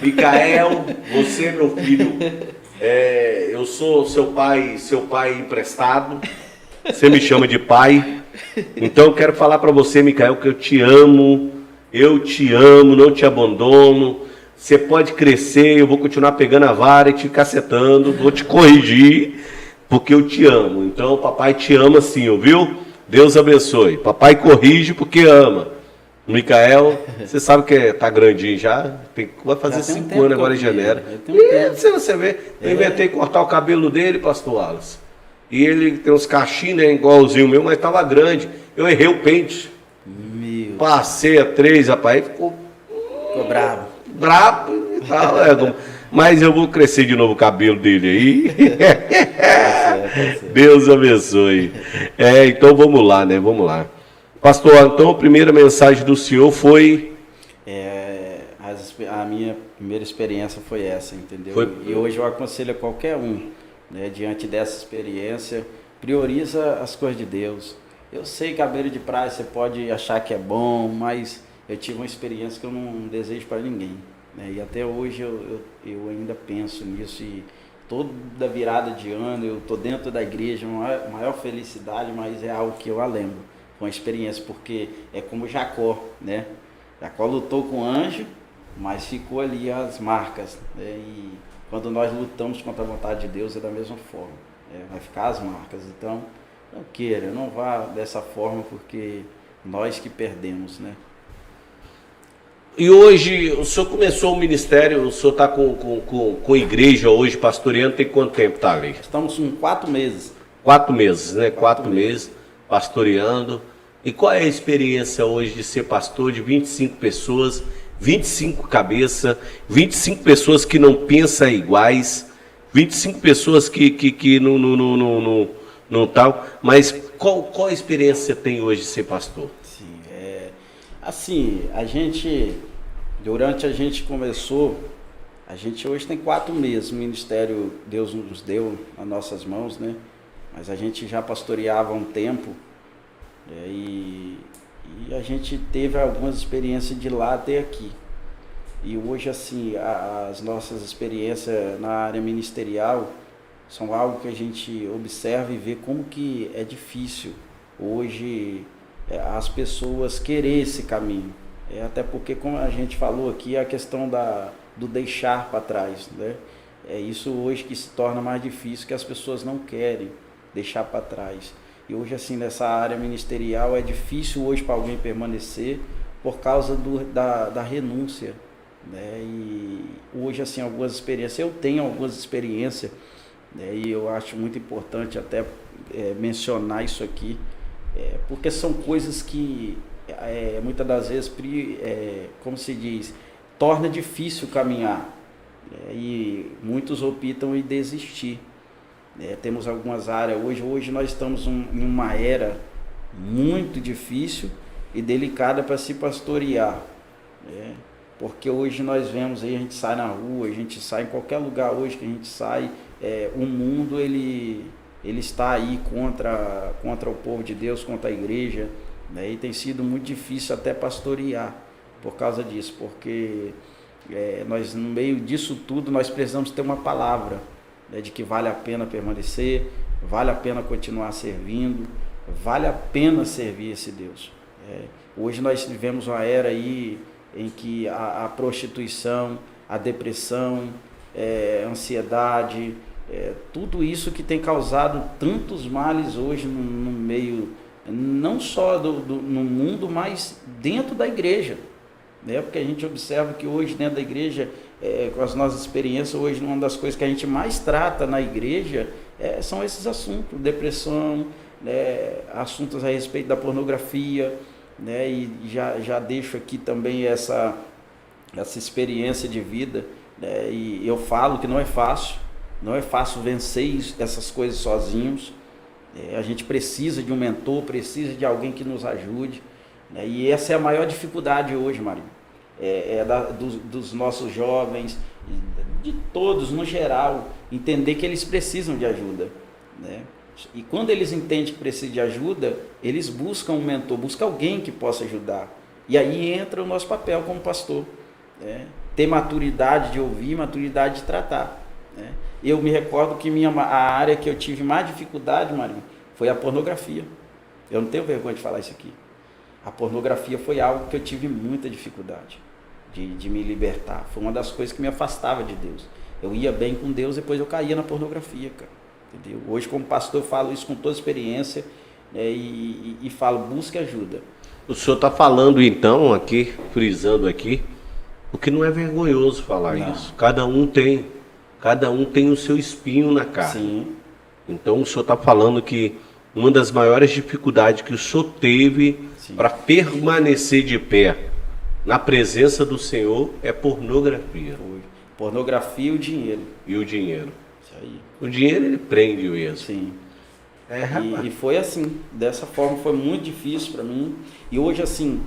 Micael, você é meu filho. Eu sou seu pai emprestado. Você me chama de pai. Então eu quero falar para você, Micael, que eu te amo, não te abandono. Você pode crescer, eu vou continuar pegando a vara e te cacetando, vou te corrigir, porque eu te amo. Então papai te ama sim, ouviu? Deus abençoe. Papai corrige porque ama. Micael, você sabe que tá grandinho já, vai fazer 5 anos agora em janeiro. Você vê, eu inventei cortar o cabelo dele, pastor Wallace. E ele tem uns cachinhos, né, igualzinho o meu, mas estava grande. Eu errei o pente. Passei a 3, rapaz. Ficou
bravo.
Bravo e tal. Mas eu vou crescer de novo o cabelo dele aí. Deus abençoe. Então vamos lá, né? Vamos lá. Pastor, então a primeira mensagem do senhor foi...
A minha primeira experiência foi essa, entendeu? E hoje eu aconselho a qualquer um, né, diante dessa experiência, prioriza as coisas de Deus. Eu sei que a beira de praia você pode achar que é bom, mas eu tive uma experiência que eu não desejo para ninguém, né? E até hoje eu ainda penso nisso, e toda virada de ano eu estou dentro da igreja, maior felicidade, mas é algo que eu a lembro. Foi uma experiência, porque é como Jacó, né? Jacó lutou com o anjo, mas ficou ali as marcas, né? E quando nós lutamos contra a vontade de Deus é da mesma forma, vai ficar as marcas. Então, não queira, não vá dessa forma, porque nós que perdemos, né?
E hoje, o senhor começou o ministério, o senhor está com igreja hoje, pastoreando, tem quanto tempo está ali?
Estamos com 4 meses.
4 meses, né? 4 meses pastoreando. E qual é a experiência hoje de ser pastor de 25 pessoas, 25 cabeças, 25 pessoas que não pensam iguais, 25 pessoas que não tal, mas qual a experiência você tem hoje de ser pastor?
Sim, assim, a gente, Durante a gente começou, a gente hoje tem 4 meses, o ministério Deus nos deu nas nossas mãos, né? Mas a gente já pastoreava há um tempo, né? E a gente teve algumas experiências de lá até aqui. E hoje, assim, as nossas experiências na área ministerial são algo que a gente observa e vê como que é difícil hoje as pessoas querer esse caminho. Até porque, como a gente falou aqui, a questão do deixar para trás, né? É isso hoje que se torna mais difícil, que as pessoas não querem deixar para trás. E hoje, assim, nessa área ministerial, é difícil hoje para alguém permanecer por causa da renúncia, né? E hoje, assim, algumas experiências, eu tenho algumas experiências, né? E eu acho muito importante até mencionar isso aqui, porque são coisas que muitas das vezes, como se diz, torna difícil caminhar, e muitos optam em desistir. Temos algumas áreas, hoje nós estamos em uma era muito difícil e delicada para se pastorear, porque hoje nós vemos aí, a gente sai na rua, a gente sai em qualquer lugar hoje que a gente sai, o mundo ele está aí contra o povo de Deus, contra a igreja, né? E tem sido muito difícil até pastorear por causa disso, porque nós, no meio disso tudo, nós precisamos ter uma palavra, né, de que vale a pena permanecer, vale a pena continuar servindo, vale a pena servir esse Deus. Hoje nós vivemos uma era aí em que a prostituição, a depressão, a ansiedade, tudo isso que tem causado tantos males hoje no meio, não só no mundo, mas dentro da igreja, né? Porque a gente observa que hoje dentro da igreja, com as nossas experiências, hoje uma das coisas que a gente mais trata na igreja são esses assuntos, depressão, né? Assuntos a respeito da pornografia, né? E já deixo aqui também essa experiência de vida, né? E eu falo que não é fácil vencer essas coisas sozinhos. A gente precisa de um mentor, precisa de alguém que nos ajude, né? E essa é a maior dificuldade hoje, Marinho, dos nossos jovens, de todos no geral, entender que eles precisam de ajuda, né? E quando eles entendem que precisam de ajuda, eles buscam um mentor, buscam alguém que possa ajudar. E aí entra o nosso papel como pastor, né? Ter maturidade de ouvir, maturidade de tratar, né? Eu me recordo que a área que eu tive mais dificuldade, Marinho, foi a pornografia. Eu não tenho vergonha de falar isso aqui. A pornografia foi algo que eu tive muita dificuldade de me libertar. Foi uma das coisas que me afastava de Deus. Eu ia bem com Deus, depois eu caía na pornografia, cara. Entendeu? Hoje, como pastor, eu falo isso com toda experiência, né, e falo, busque ajuda.
O senhor está falando então aqui, frisando aqui, porque não é vergonhoso falar isso. Cada um tem o seu espinho na carne.
Sim.
Então o senhor está falando que uma das maiores dificuldades que o senhor teve para permanecer de pé na presença do Senhor é pornografia.
Pornografia e o dinheiro.
E o dinheiro.
Isso aí.
O dinheiro ele prende o êxito.
Sim. E foi assim, dessa forma foi muito difícil para mim. E hoje, assim,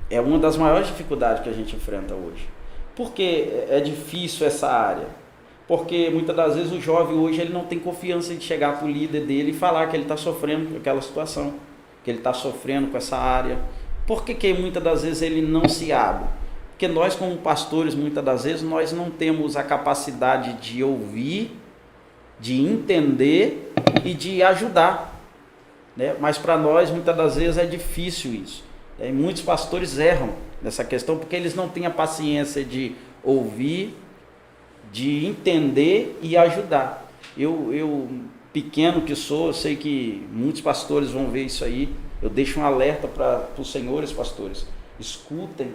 é uma das maiores dificuldades que a gente enfrenta hoje. Por que é difícil essa área? Porque muitas das vezes o jovem hoje ele não tem confiança de chegar para o líder dele e falar que ele está sofrendo com aquela situação, que ele está sofrendo com essa área. Por que muitas das vezes ele não se abre? Porque nós, como pastores, muitas das vezes nós não temos a capacidade de ouvir, de entender e de ajudar, né? Mas para nós muitas das vezes é difícil isso, e muitos pastores erram nessa questão porque eles não têm a paciência de ouvir, de entender e ajudar. Eu pequeno que sou, eu sei que muitos pastores vão ver isso aí. Eu deixo um alerta para os senhores pastores: escutem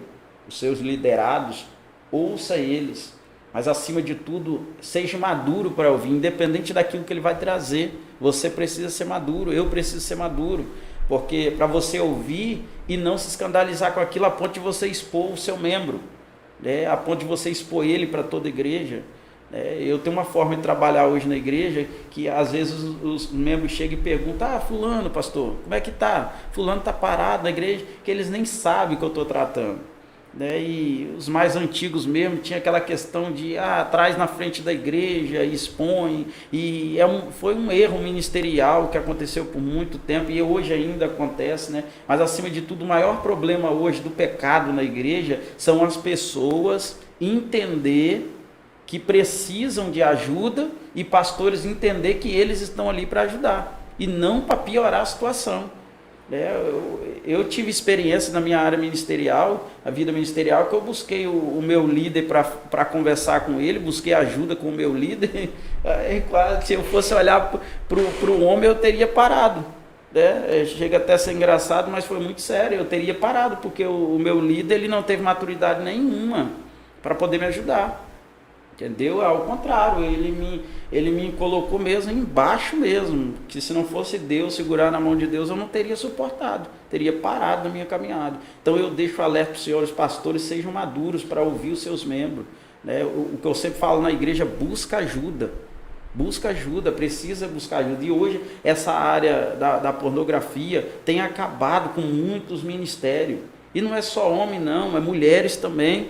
os seus liderados, ouça eles, mas acima de tudo seja maduro para ouvir, independente daquilo que ele vai trazer. Você precisa ser maduro, eu preciso ser maduro, porque para você ouvir e não se escandalizar com aquilo a ponto de você expor o seu membro, a ponto de você expor ele para toda a igreja. Eu tenho uma forma de trabalhar hoje na igreja que às vezes os membros chegam e perguntam: fulano, pastor, como é que tá? Fulano tá parado na igreja, que eles nem sabem o que eu estou tratando. né? E os mais antigos mesmo tinha aquela questão de atrás na frente da igreja, expõe, e foi um erro ministerial que aconteceu por muito tempo e hoje ainda acontece, né? Mas acima de tudo, o maior problema hoje do pecado na igreja são as pessoas entender que precisam de ajuda e pastores entender que eles estão ali para ajudar e não para piorar a situação. Eu tive experiência na minha área ministerial, a vida ministerial, que eu busquei o meu líder para conversar com ele, busquei ajuda com o meu líder. Se eu fosse olhar para o homem, eu teria parado. Chega até a ser engraçado, mas foi muito sério. Eu teria parado, porque o meu líder ele não teve maturidade nenhuma para poder me ajudar. Entendeu? Ao contrário, ele me colocou mesmo embaixo mesmo, que se não fosse Deus, segurar na mão de Deus, eu não teria suportado, teria parado na minha caminhada. Então eu deixo alerta para os senhores pastores, sejam maduros para ouvir os seus membros. Né? O que eu sempre falo na igreja, busca ajuda, precisa buscar ajuda. E hoje essa área da pornografia tem acabado com muitos ministérios, e não é só homem não, é mulheres também.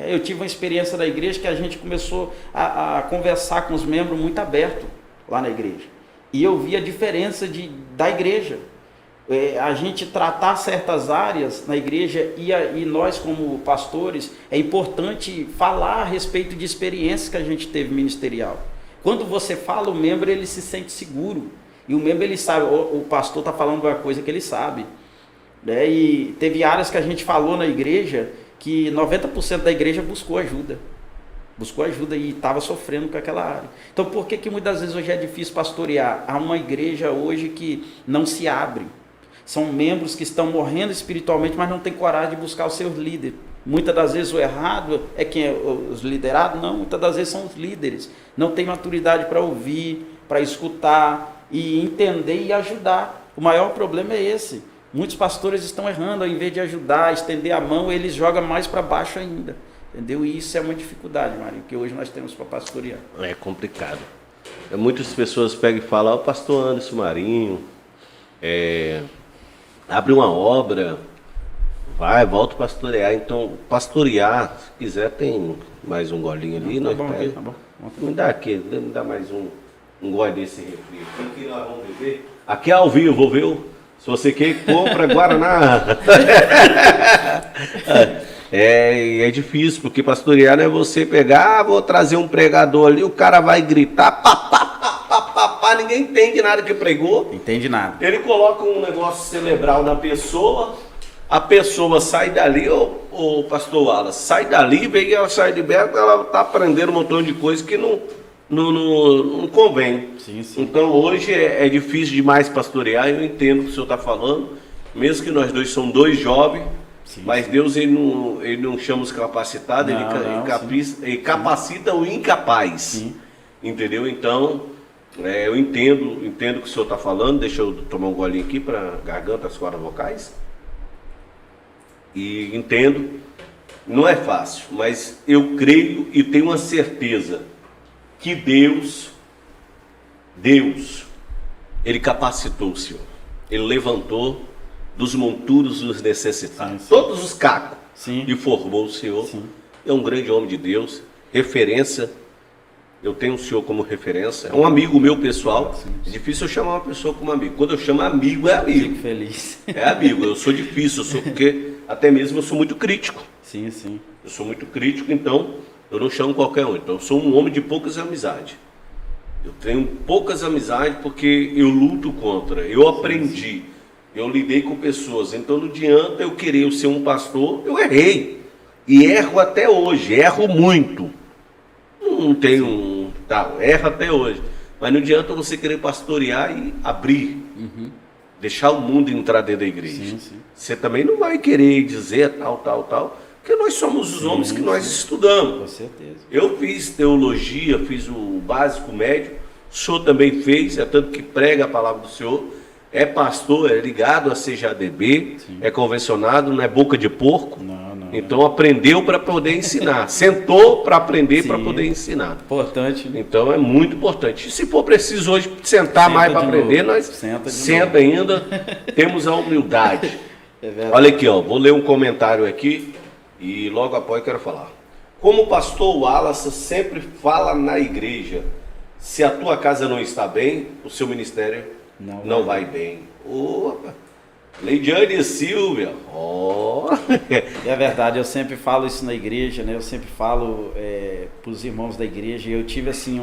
Eu tive uma experiência na igreja que a gente começou a conversar com os membros muito aberto lá na igreja. E eu vi a diferença da igreja. A gente tratar certas áreas na igreja e nós como pastores, é importante falar a respeito de experiências que a gente teve ministerial. Quando você fala, o membro ele se sente seguro. E o membro ele sabe, o pastor está falando uma coisa que ele sabe. E teve áreas que a gente falou na igreja que 90% da igreja buscou ajuda e estava sofrendo com aquela área. Então por que muitas vezes hoje é difícil pastorear? Há uma igreja hoje que não se abre, são membros que estão morrendo espiritualmente, mas não tem coragem de buscar os seus líderes. Muitas das vezes o errado é quem é os liderados? Não, muitas das vezes são os líderes, não tem maturidade para ouvir, para escutar e entender e ajudar. O maior problema é esse. Muitos pastores estão errando, ao invés de ajudar, estender a mão, eles jogam mais para baixo ainda. Entendeu? E isso é uma dificuldade, Mário, que hoje nós temos para pastorear.
É complicado. Muitas pessoas pegam e falam, o pastor Anderson Marinho, abre uma obra, volta a pastorear. Então, pastorear, se quiser, tem mais um golinho ali.
Tá bom, tá bom.
Me dá mais um gole desse refri aqui, que nós vamos beber. Aqui é ao vivo, viu? Se você quer, compra Guaraná. É difícil, porque pastorear não é você pegar, vou trazer um pregador ali, o cara vai gritar, pá, ninguém entende nada que pregou.
Entende nada.
Ele coloca um negócio cerebral na pessoa, a pessoa sai dali, ô pastor Wallace, sai dali, vem ela sai de perto, ela tá aprendendo um montão de coisa que não convém.
Sim.
Então hoje é difícil demais pastorear. Eu entendo o que o senhor está falando, mesmo que nós dois somos dois jovens, mas Deus ele não chama os capacitados, ele capacita o incapaz. Sim. Entendeu? Então eu entendo o que o senhor está falando. Deixa eu tomar um golinho aqui para garganta, as cordas vocais. E entendo, não é fácil, mas eu creio e tenho uma certeza que Deus, Ele capacitou o Senhor. Ele levantou dos monturos os necessitados. Sim. Todos os cacos. Sim. E formou o Senhor. Sim. É um grande homem de Deus, referência. Eu tenho o Senhor como referência. É um amigo meu pessoal. Sim. É difícil eu chamar uma pessoa como amigo. Quando eu chamo amigo, é amigo.
Fico feliz.
É amigo. Eu sou difícil, porque até mesmo eu sou muito crítico.
Sim.
Eu sou muito crítico, então eu não chamo qualquer um. Então eu sou um homem de poucas amizades. Eu tenho poucas amizades porque eu luto contra. Eu aprendi. Eu lidei com pessoas. Então não adianta eu querer ser um pastor. Eu errei. E erro até hoje. Erro muito. Não tenho... erro até hoje. Mas não adianta você querer pastorear e abrir. Deixar o mundo entrar dentro da igreja. Sim. Você também não vai querer dizer tal. Porque nós somos os homens que nós estudamos.
Com certeza.
Eu fiz teologia, fiz o básico médio, o senhor também fez, tanto que prega a palavra do Senhor, é pastor, é ligado a CJDB, é convencionado, não é boca de porco. Não. Então aprendeu para poder ensinar, sentou para aprender para poder ensinar.
Importante. Né?
Então é muito importante. E se for preciso hoje sentar mais para aprender, nós senta ainda, temos a humildade. Olha aqui, vou ler um comentário aqui. E logo após eu quero falar. Como o pastor Wallace sempre fala na igreja, se a tua casa não está bem, o seu ministério não vai bem. Opa! Leidiane Silvia,
É verdade, eu sempre falo isso na igreja, né? Eu sempre falo para os irmãos da igreja. Eu tive assim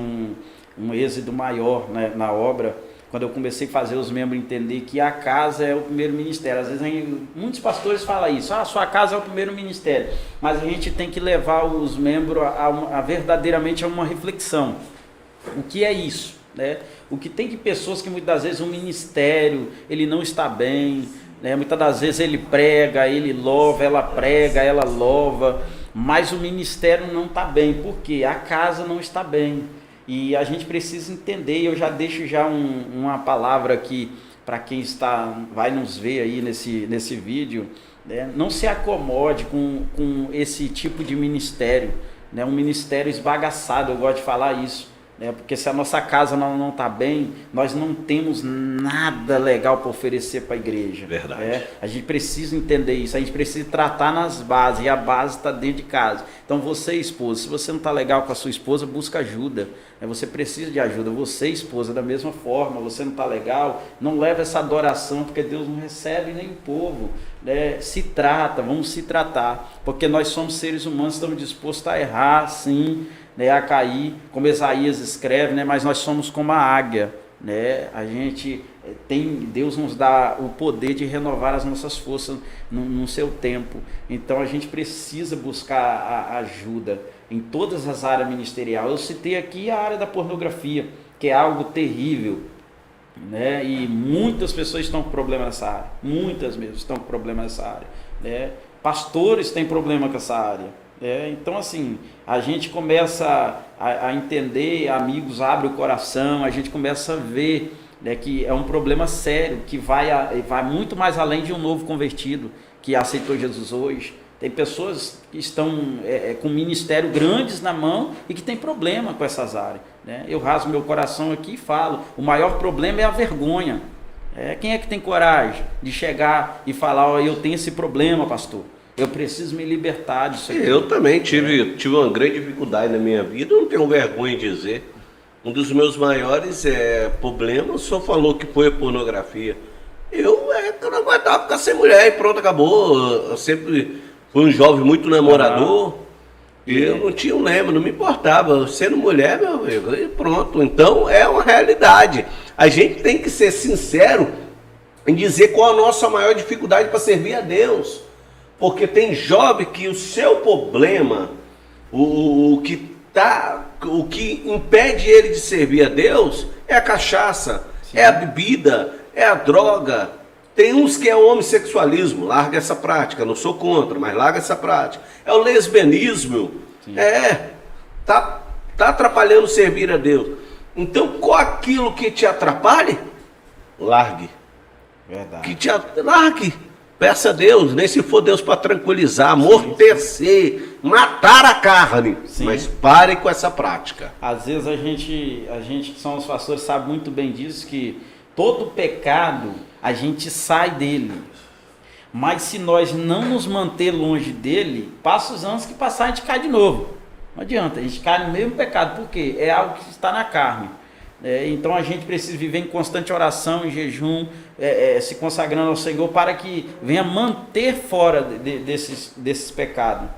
um êxito maior, né, na obra, quando eu comecei a fazer os membros entender que a casa é o primeiro ministério. Às vezes muitos pastores falam isso, sua casa é o primeiro ministério, mas a gente tem que levar os membros a verdadeiramente a uma reflexão. O que é isso? Né? O que tem de pessoas que muitas das vezes o ministério ele não está bem, né? Muitas das vezes ele prega, ele louva, ela prega, ela louva, mas o ministério não está bem, porque a casa não está bem. E a gente precisa entender, eu já deixo já uma palavra aqui para quem vai nos ver aí nesse vídeo, né? Não se acomode com esse tipo de ministério, né? Um ministério esbagaçado, eu gosto de falar isso. Porque se a nossa casa não está bem, nós não temos nada legal para oferecer para a igreja.
Verdade.
A gente precisa entender isso, a gente precisa tratar nas bases, e a base está dentro de casa. Então você, esposa, se você não está legal com a sua esposa, busca ajuda. Você precisa de ajuda. Você, esposa, da mesma forma, você não está legal, não leva essa adoração, porque Deus não recebe nem o povo. Se trata, vamos se tratar, porque nós somos seres humanos, estamos dispostos a errar, sim, a cair, como Isaías escreve, mas nós somos como a águia, a gente Deus nos dá o poder de renovar as nossas forças no seu tempo. Então a gente precisa buscar a ajuda em todas as áreas ministeriais. Eu citei aqui a área da pornografia, que é algo terrível, e muitas pessoas estão com problema nessa área, muitas mesmo estão com problema nessa área, pastores têm problema com essa área. Então assim, a gente começa a entender, amigos abrem o coração, a gente começa a ver que é um problema sério, que vai muito mais além de um novo convertido que aceitou Jesus hoje. Tem pessoas que estão com ministério grandes na mão e que tem problema com essas áreas. Eu rasgo meu coração aqui e falo, o maior problema é a vergonha. Quem é que tem coragem de chegar e falar, eu tenho esse problema, pastor? Eu preciso me libertar disso aqui.
Eu também tive uma grande dificuldade na minha vida, eu não tenho vergonha de dizer. Um dos meus maiores problemas, o senhor falou que foi a pornografia. Eu não aguentava ficar sem mulher e pronto, acabou. Eu sempre fui um jovem muito namorador, e eu não tinha um lema, não me importava. Sendo mulher, meu amigo, e pronto. Então é uma realidade. A gente tem que ser sincero em dizer qual a nossa maior dificuldade para servir a Deus. Porque tem jovem que o seu problema, o que impede ele de servir a Deus é a cachaça, sim, é a bebida, é a droga. Tem uns que é o homossexualismo, larga essa prática, não sou contra, mas larga essa prática. É o lesbianismo, sim, tá atrapalhando servir a Deus. Então, com aquilo que te atrapalhe, largue.
Verdade.
Largue. Peça a Deus, nem se for Deus para tranquilizar, amortecer, matar a carne, sim, mas pare com essa prática.
Às vezes a gente que são os pastores sabe muito bem disso, que todo pecado a gente sai dele, mas se nós não nos manter longe dele, passa os anos que passar a gente cai de novo. Não adianta, a gente cai no mesmo pecado, porque é algo que está na carne. Então a gente precisa viver em constante oração, em jejum, se consagrando ao Senhor para que venha manter fora desses pecados.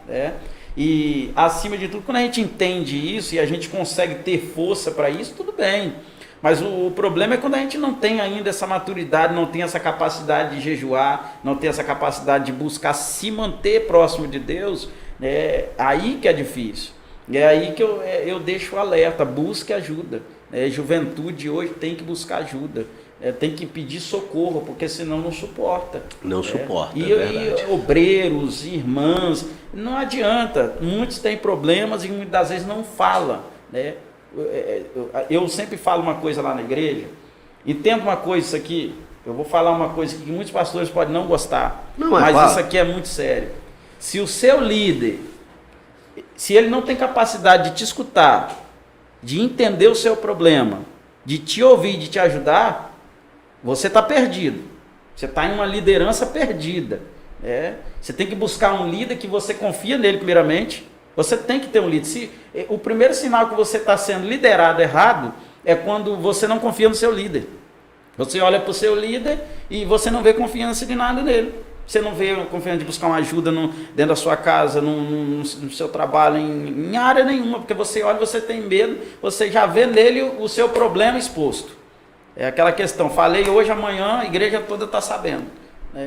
E acima de tudo, quando a gente entende isso e a gente consegue ter força para isso, tudo bem. Mas o problema é quando a gente não tem ainda essa maturidade, não tem essa capacidade de jejuar, não tem essa capacidade de buscar se manter próximo de Deus, aí que é difícil. É aí que eu deixo o alerta, busque ajuda. Juventude hoje tem que buscar ajuda, tem que pedir socorro, porque senão não suporta.
Não suporta,
é verdade. E obreiros, irmãs, não adianta, muitos têm problemas e muitas das vezes não falam. Eu sempre falo uma coisa lá na igreja, entendo uma coisa, isso aqui, eu vou falar uma coisa que muitos pastores podem não gostar, mas isso aqui é muito sério. Se o seu líder, se ele não tem capacidade de te escutar, de entender o seu problema, de te ouvir, de te ajudar, você está perdido. Você está em uma liderança perdida. Você tem que buscar um líder que você confia nele primeiramente. Você tem que ter um líder. O primeiro sinal que você está sendo liderado errado é quando você não confia no seu líder. Você olha para o seu líder e você não vê confiança de nada nele. Você não vê confiança de buscar uma ajuda dentro da sua casa, no seu trabalho, em área nenhuma, porque você olha, você tem medo, você já vê nele o seu problema exposto. É aquela questão, falei hoje, amanhã, a igreja toda está sabendo.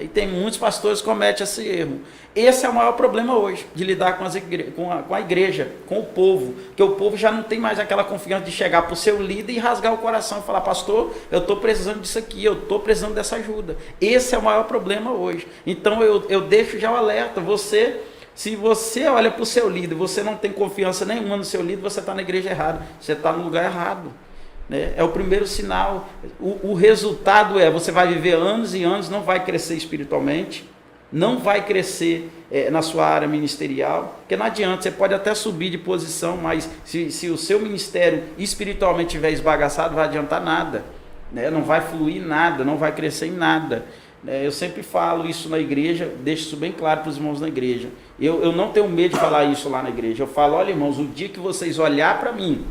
E tem muitos pastores que cometem esse erro. Esse é o maior problema hoje, de lidar com a igreja, com o povo. Porque o povo já não tem mais aquela confiança de chegar para o seu líder e rasgar o coração e falar, pastor, eu estou precisando disso aqui, eu estou precisando dessa ajuda. Esse é o maior problema hoje. Então eu deixo já o alerta, se você olha para o seu líder, você não tem confiança nenhuma no seu líder, você está na igreja errada, você está no lugar errado. É o primeiro sinal. O resultado você vai viver anos e anos, não vai crescer espiritualmente, não vai crescer na sua área ministerial, porque não adianta, você pode até subir de posição, mas se o seu ministério espiritualmente estiver esbagaçado, não vai adiantar nada, não vai fluir nada, não vai crescer em nada. Eu sempre falo isso na igreja, deixo isso bem claro para os irmãos na igreja. Eu não tenho medo de falar isso lá na igreja. Eu falo, olha irmãos, o dia que vocês olhar para mim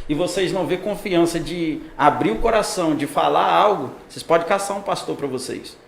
e vocês não ver confiança de abrir o coração, de falar algo, vocês podem caçar um pastor para vocês.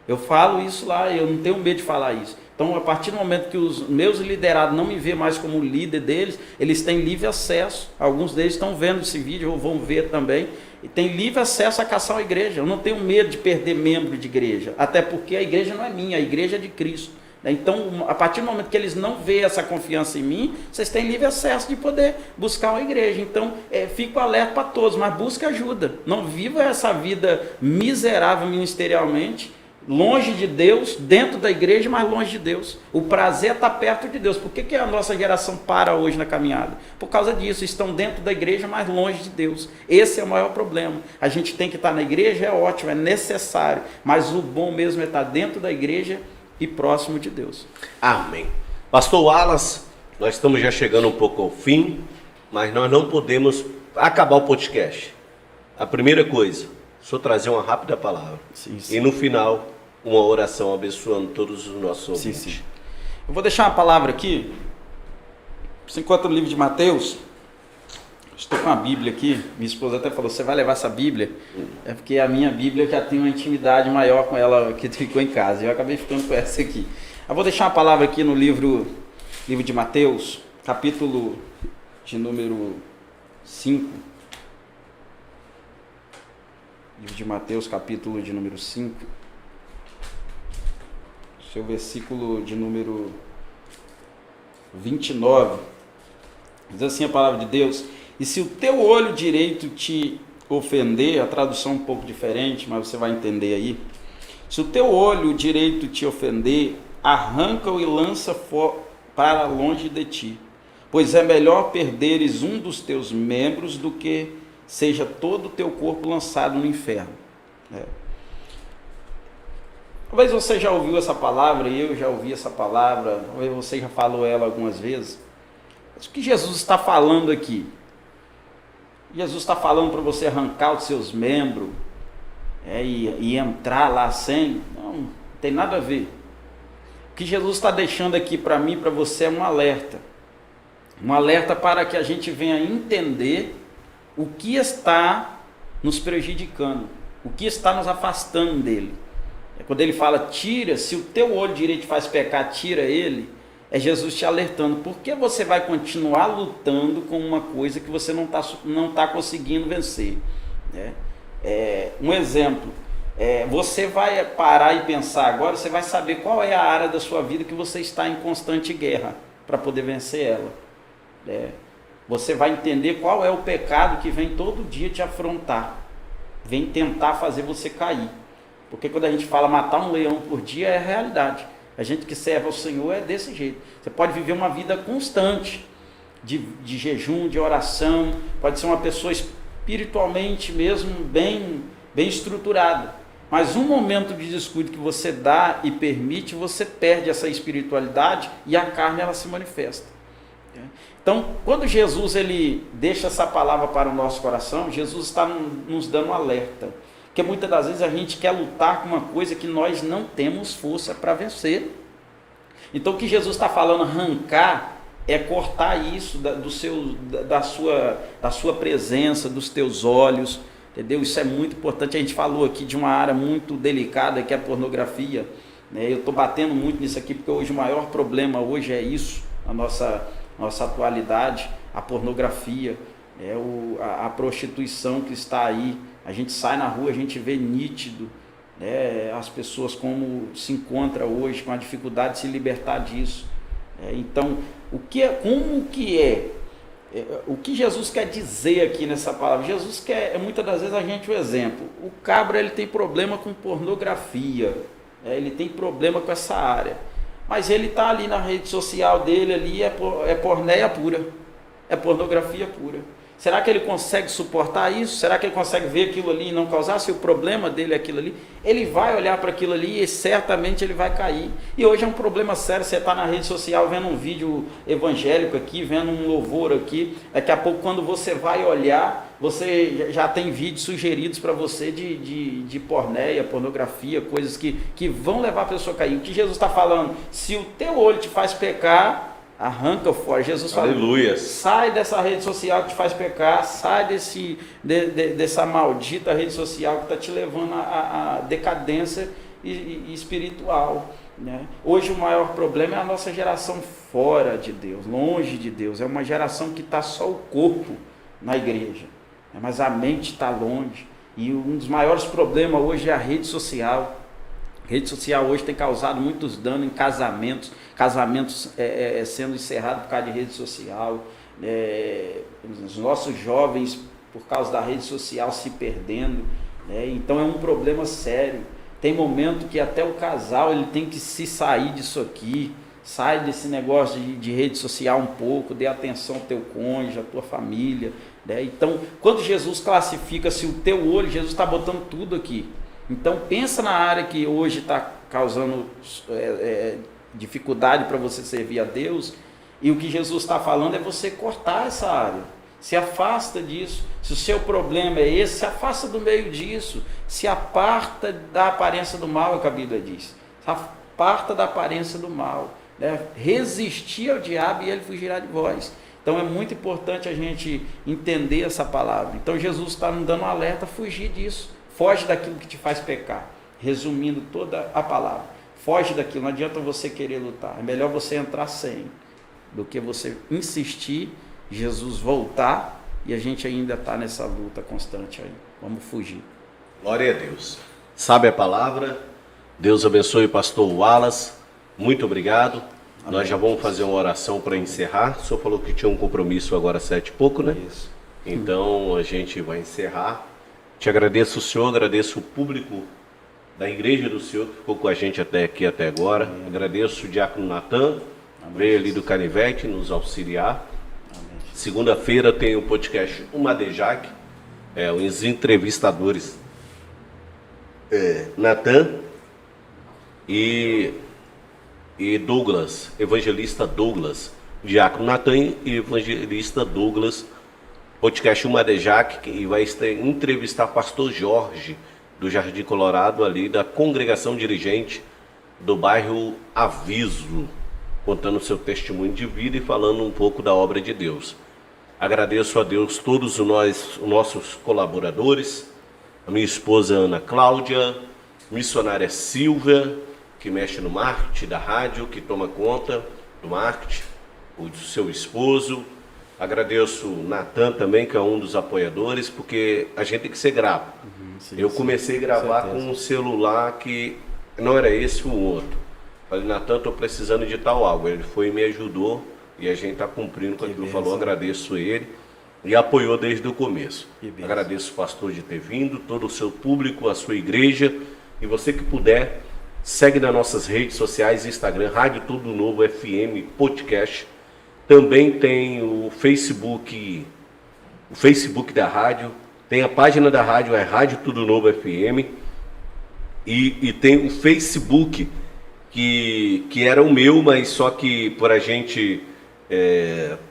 Eu falo isso lá, eu não tenho medo de falar isso. Então, a partir do momento que os meus liderados não me vêem mais como líder deles, eles têm livre acesso. Alguns deles estão vendo esse vídeo, ou vão ver também, e tem livre acesso a caçar uma igreja. Eu não tenho medo de perder membro de igreja, até porque a igreja não é minha, a igreja é de Cristo. Então, a partir do momento que eles não veem essa confiança em mim, vocês têm livre acesso de poder buscar uma igreja. Então, fico alerta para todos, mas busque ajuda. Não viva essa vida miserável ministerialmente, longe de Deus, dentro da igreja, mas longe de Deus. O prazer é estar perto de Deus. Por que a nossa geração para hoje na caminhada? Por causa disso, estão dentro da igreja, mas longe de Deus. Esse é o maior problema. A gente tem que estar na igreja, é ótimo, é necessário, mas o bom mesmo é estar dentro da igreja e próximo de Deus.
Amém. Pastor Wallace, nós estamos já chegando um pouco ao fim, mas nós não podemos acabar o podcast. A primeira coisa, só trazer uma rápida palavra.
Sim.
E no final, uma oração abençoando todos os nossos ouvintes.
Sim. Eu vou deixar uma palavra aqui. Você encontra no livro de Mateus. Estou com a Bíblia aqui. Minha esposa até falou, você vai levar essa Bíblia? É porque a minha Bíblia já tem uma intimidade maior com ela que ficou em casa. Eu acabei ficando com essa aqui. Eu vou deixar uma palavra aqui no livro de Mateus, capítulo de número 5. Livro de Mateus, capítulo de número 5. Seu versículo de número 29. Diz assim a palavra de Deus: e se o teu olho direito te ofender, a tradução é um pouco diferente, mas você vai entender aí. Se o teu olho direito te ofender, arranca-o e lança para longe de ti, pois é melhor perderes um dos teus membros do que seja todo o teu corpo lançado no inferno. Talvez você já ouviu essa palavra, e eu já ouvi essa palavra, talvez você já falou ela algumas vezes. Mas o que Jesus está falando aqui? Jesus está falando para você arrancar os seus membros e entrar lá sem? Não tem nada a ver. O que Jesus está deixando aqui para mim e para você é um alerta. Um alerta para que a gente venha entender o que está nos prejudicando, o que está nos afastando dele. Quando ele fala, tira, se o teu olho direito te faz pecar, tira ele, é Jesus te alertando. Por que você vai continuar lutando com uma coisa que você não tá conseguindo vencer? Um exemplo, você vai parar e pensar agora, você vai saber qual é a área da sua vida que você está em constante guerra para poder vencer ela. Você vai entender qual é o pecado que vem todo dia te afrontar, vem tentar fazer você cair. Porque quando a gente fala matar um leão por dia, é a realidade. A gente que serve ao Senhor é desse jeito. Você pode viver uma vida constante de jejum, de oração, pode ser uma pessoa espiritualmente mesmo bem estruturada. Mas um momento de descuido que você dá e permite, você perde essa espiritualidade e a carne ela se manifesta. Então, quando Jesus ele deixa essa palavra para o nosso coração, Jesus está nos dando um alerta. Porque muitas das vezes a gente quer lutar com uma coisa que nós não temos força para vencer. Então o que Jesus está falando, arrancar, é cortar isso da sua presença, dos teus olhos, entendeu? Isso é muito importante. A gente falou aqui de uma área muito delicada, que é a pornografia, né? Eu estou batendo muito nisso aqui, porque hoje o maior problema hoje é isso, a nossa atualidade, a pornografia, a prostituição que está aí. A gente sai na rua, a gente vê nítido, né, as pessoas como se encontram hoje, com a dificuldade de se libertar disso. Então, o que Jesus quer dizer aqui nessa palavra? Jesus quer, muitas das vezes, a gente, um exemplo, o cabra, ele tem problema com pornografia, ele tem problema com essa área, mas ele está ali na rede social dele, ali é pornéia pura, é pornografia pura. Será que ele consegue suportar isso? Será que ele consegue ver aquilo ali e não causar? Se o problema dele é aquilo ali, ele vai olhar para aquilo ali e certamente ele vai cair. E hoje é um problema sério, você está na rede social vendo um vídeo evangélico aqui, vendo um louvor aqui, daqui a pouco quando você vai olhar, você já tem vídeos sugeridos para você de pornéia, pornografia, coisas que vão levar a pessoa a cair. O que Jesus está falando? Se o teu olho te faz pecar, arranca fora. Jesus fala, sai dessa rede social que te faz pecar, sai dessa maldita rede social que está te levando à decadência espiritual, né? Hoje o maior problema é a nossa geração fora de Deus, longe de Deus. É uma geração que está só o corpo na igreja, mas a mente está longe. E um dos maiores problemas hoje é a rede social. A rede social hoje tem causado muitos danos em casamentos sendo encerrados por causa de rede social, os nossos jovens, por causa da rede social, se perdendo, então é um problema sério. Tem momento que até o casal ele tem que se sair disso aqui, sai desse negócio de rede social um pouco, dê atenção ao teu cônjuge, à tua família, Então, quando Jesus classifica se o teu olho, Jesus está botando tudo aqui. Então pensa na área que hoje está causando dificuldade para você servir a Deus, e o que Jesus está falando é você cortar essa área, se afasta disso. Se o seu problema é esse, se afasta do meio disso, se aparta da aparência do mal, é o que a Bíblia diz, se aparta da aparência do mal, resistir ao diabo e ele fugirá de vós. Então é muito importante a gente entender essa palavra. Então Jesus está nos dando um alerta, fugir disso. Foge daquilo que te faz pecar. Resumindo toda a palavra, foge daquilo. Não adianta você querer lutar, é melhor você entrar sem do que você insistir, Jesus voltar e a gente ainda está nessa luta constante aí. Vamos fugir.
Glória a Deus. Sabe a palavra? Deus abençoe o pastor Wallace. Muito obrigado. Amém. Nós já vamos fazer uma oração para encerrar. O senhor falou que tinha um compromisso agora às 7h né? Isso. Então a gente vai encerrar. Te agradeço o senhor, agradeço o público da igreja do senhor que ficou com a gente até agora. Amém. Agradeço o diácono Natan, veio ali do Canivete nos auxiliar. Segunda-feira tem o podcast Umadejac, os entrevistadores Natan e Douglas, evangelista Douglas, diácono Natan e evangelista Douglas. Podcast Umadejac, e vai entrevistar o pastor Jorge, do Jardim Colorado, ali da congregação dirigente do bairro Aviso, contando seu testemunho de vida e falando um pouco da obra de Deus. Agradeço a Deus todos os nossos colaboradores, a minha esposa Ana Cláudia, missionária Silvia, que mexe no marketing da rádio, que toma conta do marketing, o seu esposo. Agradeço o Natan também, que é um dos apoiadores, porque a gente tem que ser grato. Eu comecei a gravar com um celular que não era esse, o outro. Falei, Natan, estou precisando de tal algo. Ele foi e me ajudou e a gente está cumprindo com aquilo que falou. Agradeço ele e apoiou desde o começo. Agradeço o pastor de ter vindo, todo o seu público, a sua igreja. E você que puder, segue nas nossas redes sociais, Instagram, Rádio Tudo Novo FM Podcast. Também tem o Facebook da rádio, tem a página da rádio, é Rádio Tudo Novo FM, e tem o Facebook, que era o meu, mas só que por a gente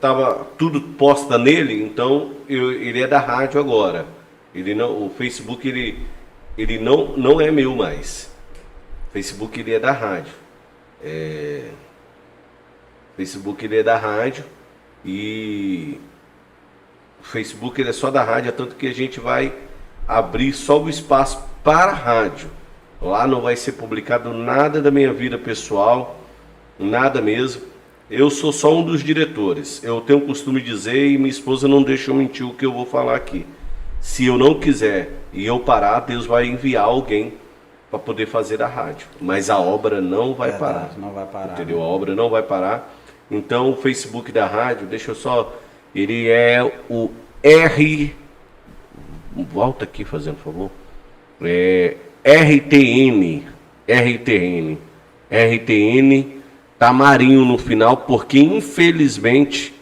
tava tudo posta nele, então ele é da rádio agora. O Facebook ele não é meu mais. Facebook ele é da rádio. Facebook ele é da rádio e o Facebook ele é só da rádio, é tanto que a gente vai abrir só o espaço para a rádio. Lá não vai ser publicado nada da minha vida pessoal, nada mesmo. Eu sou só um dos diretores. Eu tenho o costume de dizer, e minha esposa não deixa eu mentir o que eu vou falar aqui. Se eu não quiser e eu parar, Deus vai enviar alguém para poder fazer a rádio. Mas a obra não vai parar.
Não vai parar.
Entendeu? A obra não vai parar. Então o Facebook da rádio, deixa eu só... Ele é o Volta aqui fazendo favor. RTN Tamarinho no final, porque infelizmente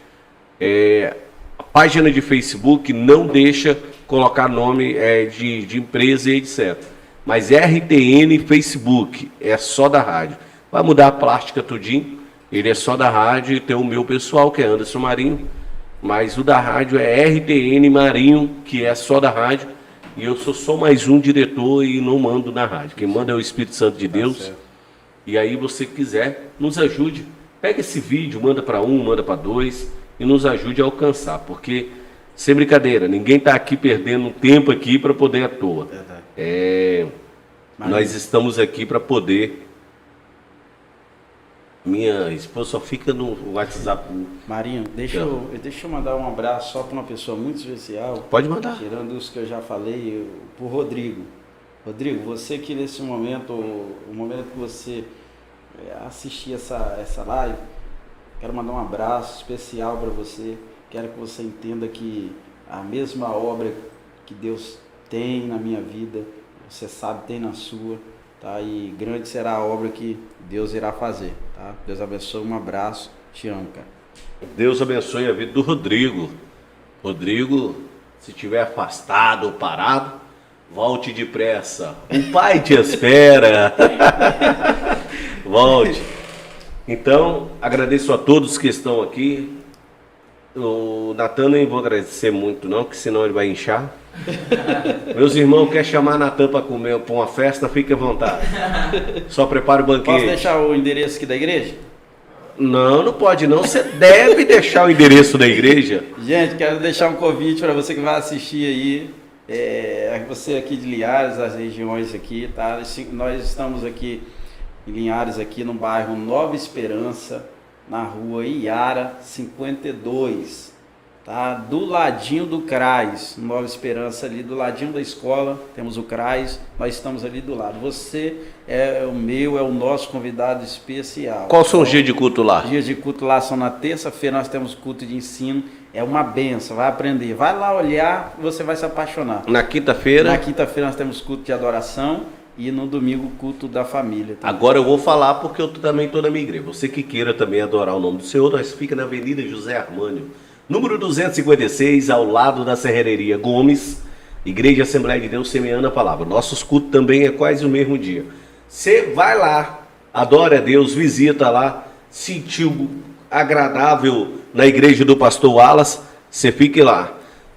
a página de Facebook não deixa colocar nome de empresa e etc. Mas RTN Facebook é só da rádio. Vai mudar a plástica tudinho, ele é só da rádio, e tem o meu pessoal que é Anderson Marinho, mas o da rádio é RTN Marinho, que é só da rádio, e eu sou só mais um diretor e não mando na rádio. Quem manda é o Espírito Santo de Deus. Certo. E aí você quiser, nos ajude, pega esse vídeo, manda para um, manda para dois e nos ajude a alcançar, porque, sem brincadeira, ninguém está aqui perdendo tempo aqui para poder à toa. Nós estamos aqui para poder... Minha esposa só fica no WhatsApp.
Marinho, deixa eu mandar um abraço só para uma pessoa muito especial.
Pode mandar.
Tirando os que eu já falei, para o Rodrigo. Rodrigo, você que nesse momento, o momento que você assistir essa live, quero mandar um abraço especial para você. Quero que você entenda que a mesma obra que Deus tem na minha vida, você sabe, tem na sua. Tá? E grande será a obra que Deus irá fazer. Tá? Deus abençoe, um abraço, te amo, cara.
Deus abençoe a vida do Rodrigo. Rodrigo, se estiver afastado ou parado, volte depressa. O Pai te espera. Volte. Então, agradeço a todos que estão aqui. O Natan nem vou agradecer muito não, porque senão ele vai inchar. Meus irmãos, quer chamar Natan para comer, para uma festa, fique à vontade. Só prepare o banquete.
Posso deixar o endereço aqui da igreja?
Não pode não. Você deve deixar o endereço da igreja.
Gente, quero deixar um convite para você que vai assistir aí. Você aqui de Linhares, as regiões aqui, tá? Nós estamos aqui em Linhares, aqui no bairro Nova Esperança, na rua Iara 52, tá? Do ladinho do CRAS, Nova Esperança, ali do ladinho da escola, temos o CRAS, nós estamos ali do lado. Você é o nosso convidado especial.
Qual são os dias de culto lá?
Os dias de culto lá são na terça-feira, nós temos culto de ensino, é uma benção, vai aprender, vai lá olhar, você vai se apaixonar.
Na quinta-feira?
Na quinta-feira nós temos culto de adoração. E no domingo, culto da família. Tá?
Agora eu vou falar porque eu também estou na minha igreja. Você que queira também adorar o nome do Senhor, nós fica na Avenida José Armânio, número 256, ao lado da Serraria Gomes, Igreja Assembleia de Deus, semeando a palavra. Nossos cultos também é quase o mesmo dia. Você vai lá, adora a Deus, visita lá, sentiu agradável na igreja do pastor Wallace, você fique lá.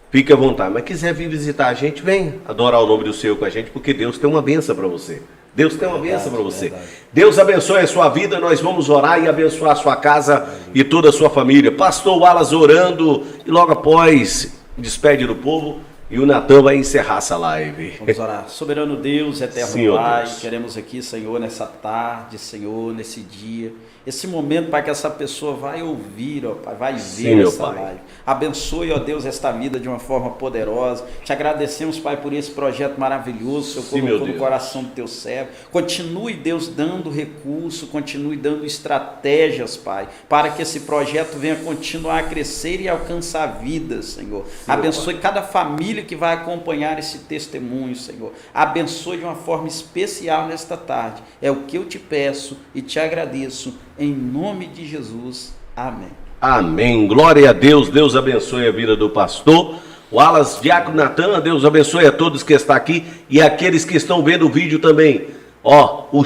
Fique à vontade, mas quiser vir visitar a gente, vem adorar o nome do Senhor com a gente, porque Deus tem uma bênção para você. Deus tem uma bênção para você. Verdade. Deus abençoe a sua vida, nós vamos orar e abençoar a sua casa e toda a sua família. Pastor Wallace orando e logo após despede do povo e o Natan vai encerrar essa live.
Vamos orar. Soberano Deus, eterno
Senhor
Pai,
Deus.
Queremos aqui, Senhor, nessa tarde, Senhor, nesse dia, esse momento para que essa pessoa vai ouvir, ó Pai, vai ver essa live. Abençoe, ó Deus, esta vida de uma forma poderosa. Te agradecemos, Pai, por esse projeto maravilhoso que o Senhor colocou no coração do teu servo. Continue, Deus, dando recurso, continue dando estratégias, Pai, para que esse projeto venha continuar a crescer e alcançar vidas, Senhor. Sim, abençoe cada família que vai acompanhar esse testemunho, Senhor. Abençoe de uma forma especial nesta tarde. É o que eu te peço e te agradeço. Em nome de Jesus. Amém.
Amém. Glória a Deus. Deus abençoe a vida do pastor Wallace, diácono Natan. Deus abençoe a todos que estão aqui e aqueles que estão vendo o vídeo também. Ó, o